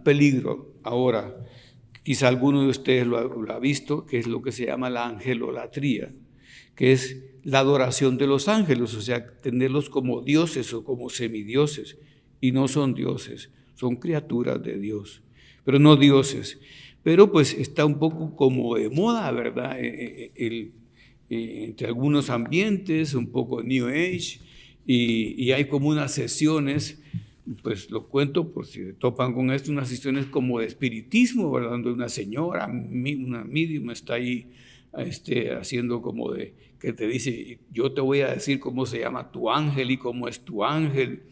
peligro ahora, quizá alguno de ustedes lo ha visto, que es lo que se llama la angelolatría, que es la adoración de los ángeles, o sea, tenerlos como dioses o como semidioses, y no son dioses, son criaturas de Dios, pero no dioses. Pero pues está un poco como de moda, ¿verdad? Entre algunos ambientes, un poco New Age, y hay como unas sesiones, pues lo cuento por si topan con esto, unas sesiones como de espiritismo, ¿verdad? Donde una señora, una medium está ahí haciendo como que te dice, yo te voy a decir cómo se llama tu ángel y cómo es tu ángel,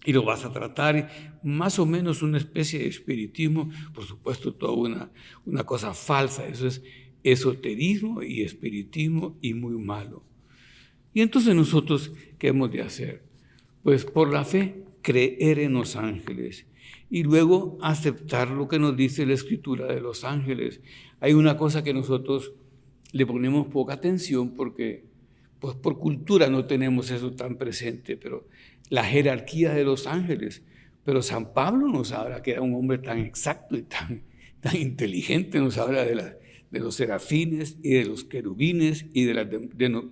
y lo vas a tratar, más o menos una especie de espiritismo, por supuesto toda una cosa falsa, eso es esoterismo y espiritismo y muy malo. Y entonces nosotros, ¿qué hemos de hacer? Pues por la fe, creer en los ángeles y luego aceptar lo que nos dice la Escritura de los ángeles. Hay una cosa que nosotros le ponemos poca atención porque pues por cultura no tenemos eso tan presente, pero la jerarquía de los ángeles. Pero San Pablo nos habla, que era un hombre tan exacto y tan inteligente, nos habla de los serafines y de los querubines y de las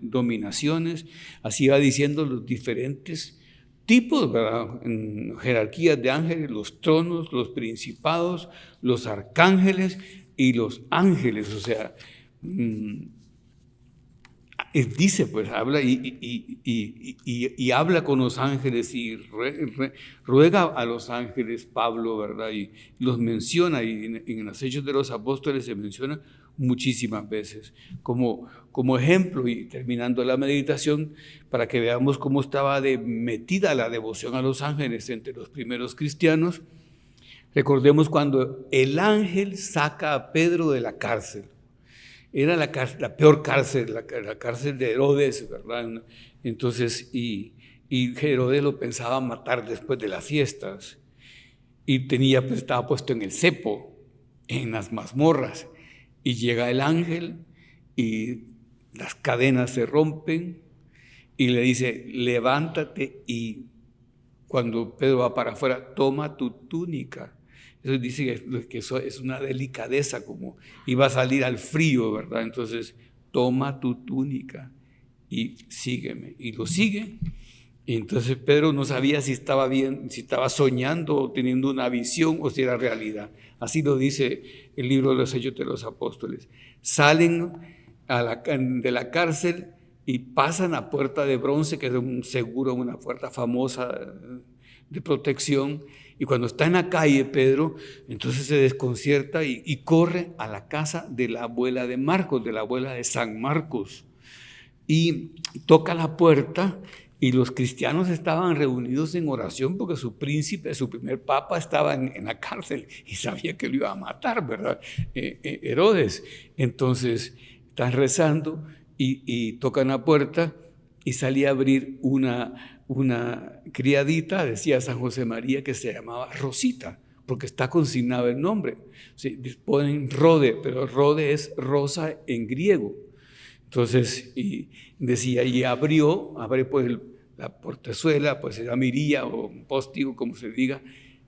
dominaciones. Así va diciendo los diferentes tipos, ¿verdad? En jerarquías de ángeles, los tronos, los principados, los arcángeles y los ángeles. O sea, dice, pues habla y habla con los ángeles y ruega a los ángeles Pablo, ¿verdad? Y los menciona, y en los Hechos de los Apóstoles se menciona muchísimas veces como ejemplo. Y terminando la meditación, para que veamos cómo estaba metida la devoción a los ángeles entre los primeros cristianos, recordemos cuando el ángel saca a Pedro de la cárcel. Era la peor cárcel, la cárcel de Herodes, ¿verdad? Entonces, y Herodes lo pensaba matar después de las fiestas. Y pues, estaba puesto en el cepo, en las mazmorras. Y llega el ángel y las cadenas se rompen y le dice, levántate, y cuando Pedro va para afuera, toma tu túnica. Eso dice que eso es una delicadeza, como iba a salir al frío, ¿verdad? Entonces, toma tu túnica y sígueme. Y lo sigue. Y entonces Pedro no sabía si estaba bien, si estaba soñando o teniendo una visión o si era realidad. Así lo dice el libro de los Hechos de los Apóstoles. Salen de la cárcel y pasan a Puerta de Bronce, que es un seguro, una puerta famosa de protección. Y cuando está en la calle Pedro, entonces se desconcierta y corre a la casa de la abuela de Marcos, de la abuela de San Marcos. Y toca la puerta y los cristianos estaban reunidos en oración porque su príncipe, su primer papa, estaba en la cárcel y sabía que lo iba a matar, ¿verdad? Herodes. Entonces están rezando y tocan la puerta y salía a abrir una criadita, decía San José María, que se llamaba Rosita, porque está consignado el nombre. Sí, ponen Rode, pero Rode es rosa en griego. Entonces, y decía, y abre pues la portezuela, pues era mirilla o un póstigo, como se diga,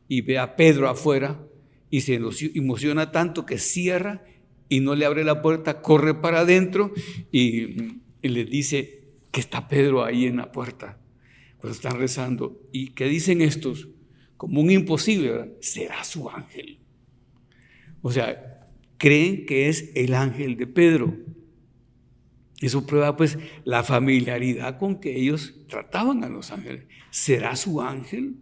y ve a Pedro afuera y se emociona tanto que cierra y no le abre la puerta, corre para adentro y le dice que está Pedro ahí en la puerta. Pues están rezando. ¿Y qué dicen estos? Como un imposible, ¿verdad? Será su ángel. O sea, creen que es el ángel de Pedro. Eso prueba pues la familiaridad con que ellos trataban a los ángeles. ¿Será su ángel?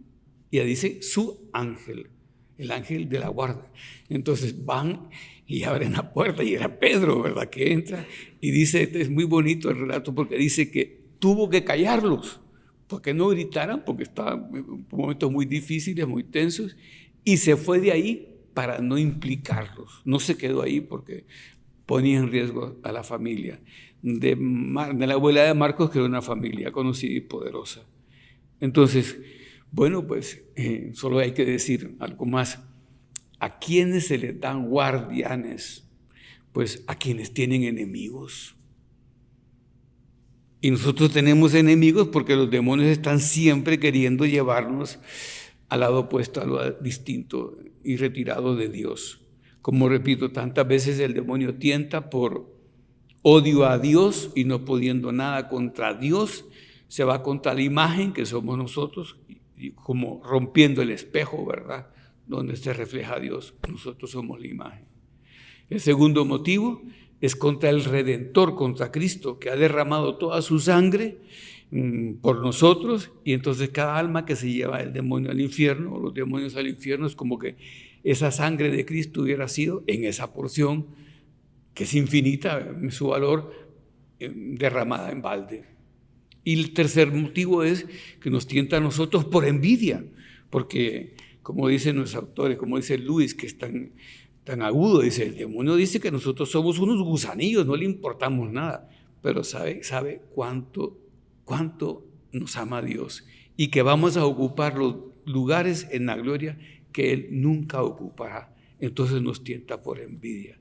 Y ya dice su ángel, el ángel de la guarda. Entonces van y abren la puerta y era Pedro, ¿verdad? Que entra y dice, es muy bonito el relato porque dice que tuvo que callarlos, porque no gritaran, porque estaban en momentos muy difíciles, muy tensos, y se fue de ahí para no implicarlos. No se quedó ahí porque ponía en riesgo a la familia de la abuela de Marcos, que era una familia conocida y poderosa. Entonces, bueno, pues solo hay que decir algo más. ¿A quiénes se les dan guardianes? Pues a quienes tienen enemigos. Y nosotros tenemos enemigos porque los demonios están siempre queriendo llevarnos al lado opuesto, a lo distinto y retirado de Dios. Como repito, tantas veces el demonio tienta por odio a Dios y no pudiendo nada contra Dios, se va contra la imagen que somos nosotros, y como rompiendo el espejo, ¿verdad? Donde se refleja Dios, nosotros somos la imagen. El segundo motivo es contra el Redentor, contra Cristo, que ha derramado toda su sangre por nosotros, y entonces cada alma que se lleva el demonio al infierno, o los demonios al infierno, es como que esa sangre de Cristo hubiera sido en esa porción, que es infinita en su valor, derramada en balde. Y el tercer motivo es que nos tienta a nosotros por envidia, porque como dicen los autores, como dice Luis, que es tan agudo, dice, el demonio dice que nosotros somos unos gusanillos, no le importamos nada, pero sabe cuánto nos ama Dios y que vamos a ocupar los lugares en la gloria que Él nunca ocupará. Entonces nos tienta por envidia.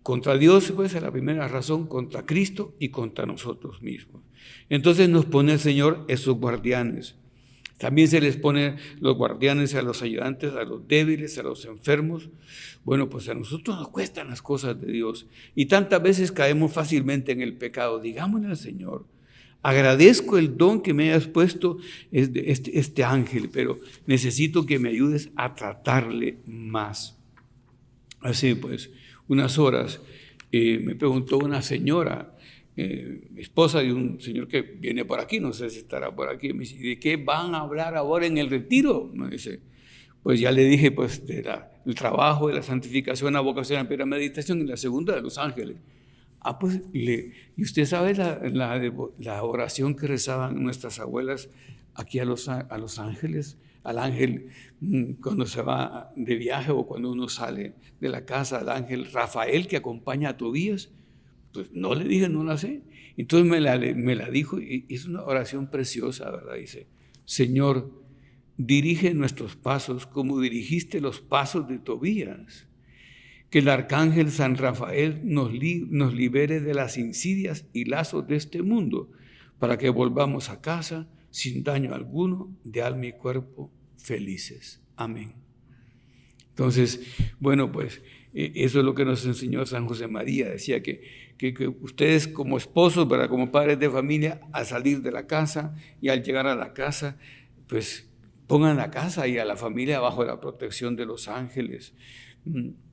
Contra Dios, pues, es la primera razón, contra Cristo y contra nosotros mismos. Entonces nos pone el Señor esos guardianes. También se les pone los guardianes a los ayudantes, a los débiles, a los enfermos. Bueno, pues a nosotros nos cuestan las cosas de Dios y tantas veces caemos fácilmente en el pecado. Digámosle al Señor, agradezco el don que me hayas puesto este ángel, pero necesito que me ayudes a tratarle más. Así pues, unas horas me preguntó una señora, esposa de un señor que viene por aquí, no sé si estará por aquí, me dice, ¿de qué van a hablar ahora en el retiro? Me dice, pues ya le dije, pues del trabajo, de la santificación, la vocación, la meditación y la segunda de los ángeles. Pues, y usted sabe la oración que rezaban nuestras abuelas aquí a los ángeles, al ángel cuando se va de viaje o cuando uno sale de la casa, al ángel Rafael que acompaña a Tobías. Pues no le dije, no la sé. Entonces me la dijo y es una oración preciosa, ¿verdad? Dice, Señor, dirige nuestros pasos como dirigiste los pasos de Tobías. Que el arcángel San Rafael nos libere de las insidias y lazos de este mundo para que volvamos a casa sin daño alguno de alma y cuerpo, felices. Amén. Entonces, bueno, pues Eso es lo que nos enseñó San José María. Decía que ustedes como esposos, ¿verdad?, como padres de familia, al salir de la casa y al llegar a la casa, pues pongan la casa y a la familia bajo la protección de los ángeles.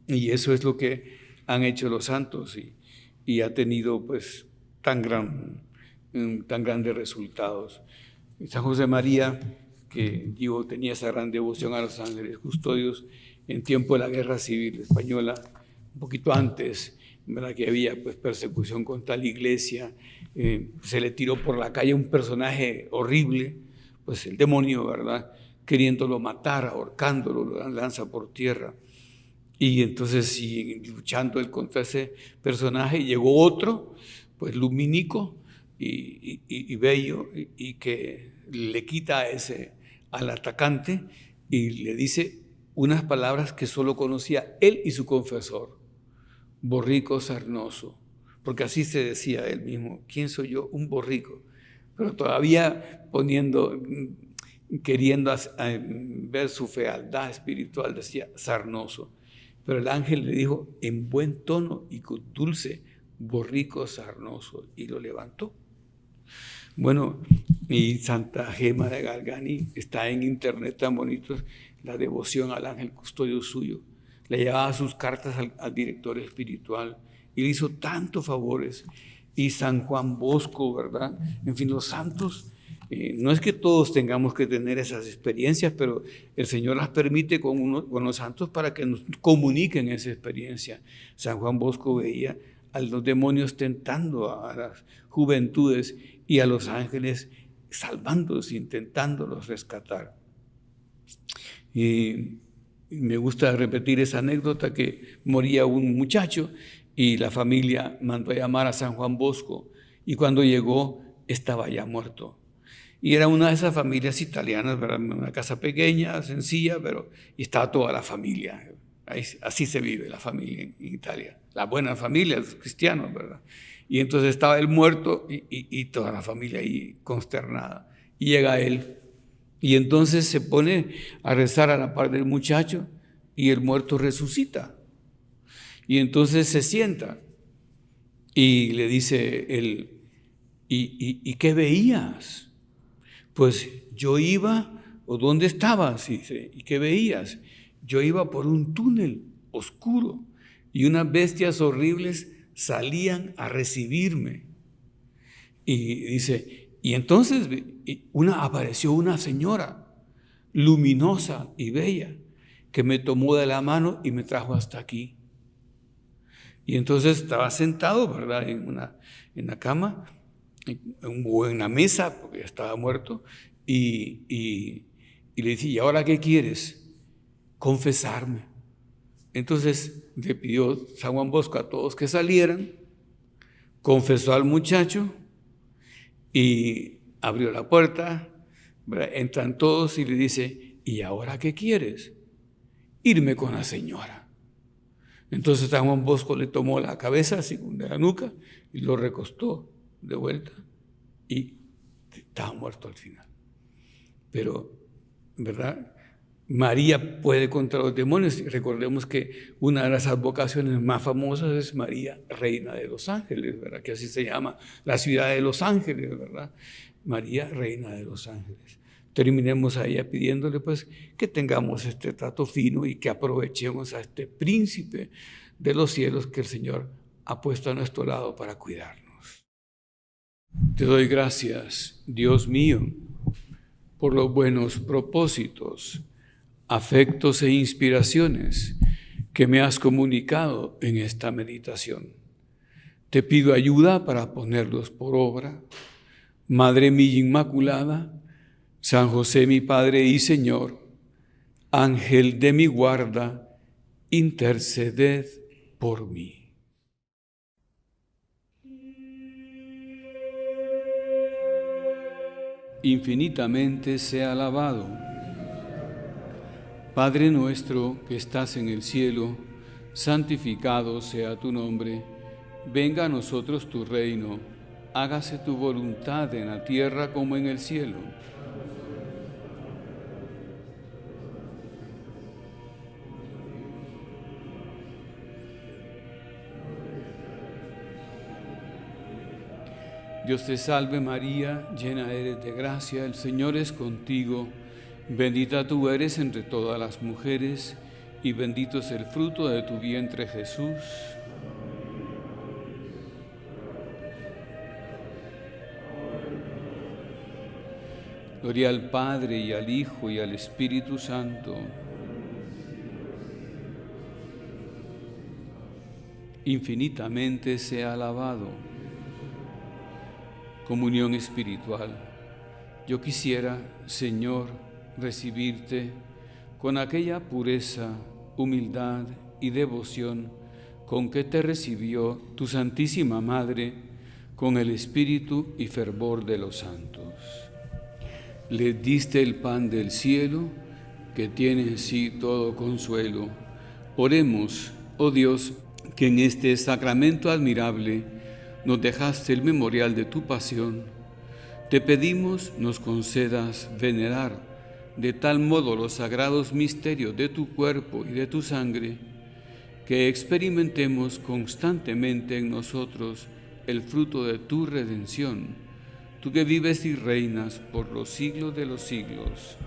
Y eso es lo que han hecho los santos y ha tenido pues tan grandes resultados. San José María, que tenía esa gran devoción a los ángeles custodios en tiempo de la Guerra Civil Española, un poquito antes, ¿verdad?, que había pues persecución contra la iglesia, se le tiró por la calle un personaje horrible, pues el demonio, ¿verdad?, queriéndolo matar, ahorcándolo, lo lanza por tierra. Y entonces, luchando él contra ese personaje, llegó otro, pues lumínico y bello, y que le quita al atacante y le dice unas palabras que solo conocía él y su confesor: borrico sarnoso, porque así se decía él mismo. ¿Quién soy yo? Un borrico. Pero todavía queriendo ver su fealdad espiritual, decía sarnoso. Pero el ángel le dijo en buen tono y con dulce: borrico sarnoso, y lo levantó. Bueno, y Santa Gema de Galgani, está en internet tan bonito, la devoción al ángel custodio suyo. Le llevaba sus cartas al director espiritual y le hizo tantos favores. Y San Juan Bosco, ¿verdad? En fin, los santos, no es que todos tengamos que tener esas experiencias, pero el Señor las permite con los santos para que nos comuniquen esa experiencia. San Juan Bosco veía a los demonios tentando a las juventudes y a los ángeles salvándolos, intentándolos rescatar. Y me gusta repetir esa anécdota, que moría un muchacho y la familia mandó a llamar a San Juan Bosco, y cuando llegó estaba ya muerto. Y era una de esas familias italianas, ¿verdad?, una casa pequeña, sencilla, y estaba toda la familia. Así se vive la familia en Italia, la buena familia, los cristianos, ¿verdad? Y entonces estaba él muerto y toda la familia ahí consternada. Y llega él, y entonces se pone a rezar a la par del muchacho, y el muerto resucita. Y entonces se sienta y le dice él: ¿y qué veías? Pues yo iba, ¿o dónde estabas? Dice, ¿y qué veías? Yo iba por un túnel oscuro y unas bestias horribles salían a recibirme. Y dice, y entonces apareció una señora luminosa y bella que me tomó de la mano y me trajo hasta aquí. Y entonces estaba sentado, ¿verdad?, en la cama, o en la mesa, porque ya estaba muerto, y le dice: ¿y ahora qué quieres? Confesarme. Entonces le pidió San Juan Bosco a todos que salieran, confesó al muchacho y abrió la puerta, ¿verdad? Entran todos y le dice: ¿y ahora qué quieres? Irme con la señora. Entonces San Juan Bosco le tomó la cabeza así de la nuca y lo recostó de vuelta y estaba muerto al final. Pero, ¿verdad?, María puede contra los demonios. Recordemos que una de las advocaciones más famosas es María, Reina de los Ángeles, ¿verdad?, que así se llama la ciudad de los ángeles, ¿verdad? María, Reina de los Ángeles. Terminemos a ella pidiéndole pues que tengamos este trato fino y que aprovechemos a este príncipe de los cielos que el Señor ha puesto a nuestro lado para cuidarnos. Te doy gracias, Dios mío, por los buenos propósitos, afectos e inspiraciones que me has comunicado en esta meditación. Te pido ayuda para ponerlos por obra. Madre mía Inmaculada, San José mi Padre y Señor, Ángel de mi guarda, interceded por mí. Infinitamente sea alabado. Padre nuestro que estás en el cielo, santificado sea tu nombre. Venga a nosotros tu reino. Hágase tu voluntad en la tierra como en el cielo. Dios te salve María, llena eres de gracia, el Señor es contigo. Bendita tú eres entre todas las mujeres, y bendito es el fruto de tu vientre Jesús. Gloria al Padre, y al Hijo, y al Espíritu Santo. Infinitamente sea alabado. Comunión espiritual. Yo quisiera, Señor, recibirte con aquella pureza, humildad y devoción con que te recibió tu Santísima Madre, con el espíritu y fervor de los santos. Le diste el pan del cielo, que tiene en sí todo consuelo. Oremos, oh Dios, que en este sacramento admirable nos dejaste el memorial de tu pasión. Te pedimos nos concedas venerar de tal modo los sagrados misterios de tu cuerpo y de tu sangre, que experimentemos constantemente en nosotros el fruto de tu redención, tú que vives y reinas por los siglos de los siglos.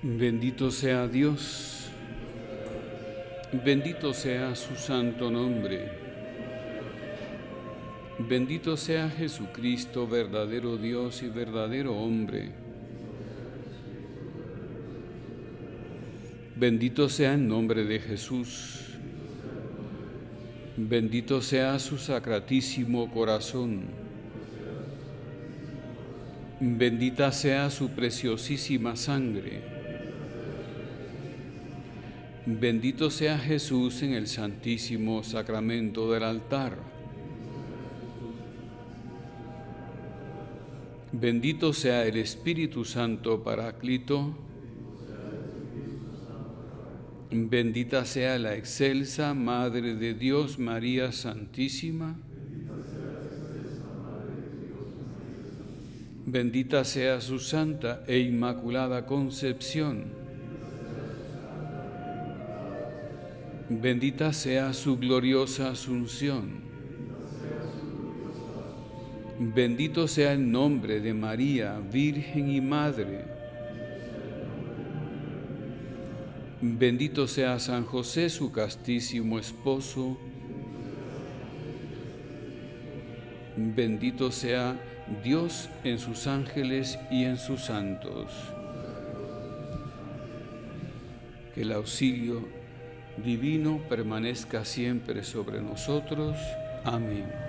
Bendito sea Dios, bendito sea su santo nombre, bendito sea Jesucristo, verdadero Dios y verdadero hombre. Bendito sea el nombre de Jesús, bendito sea su sacratísimo corazón, bendita sea su preciosísima sangre. Bendito sea Jesús en el santísimo sacramento del altar. Bendito sea el Espíritu Santo Paráclito. Bendita sea la excelsa Madre de Dios, María Santísima. Bendita sea su santa e inmaculada concepción. Bendita sea su gloriosa asunción. Bendito sea el nombre de María, Virgen y Madre. Bendito sea San José, su castísimo esposo. Bendito sea Dios en sus ángeles y en sus santos. Que el auxilio divino permanezca siempre sobre nosotros. Amén.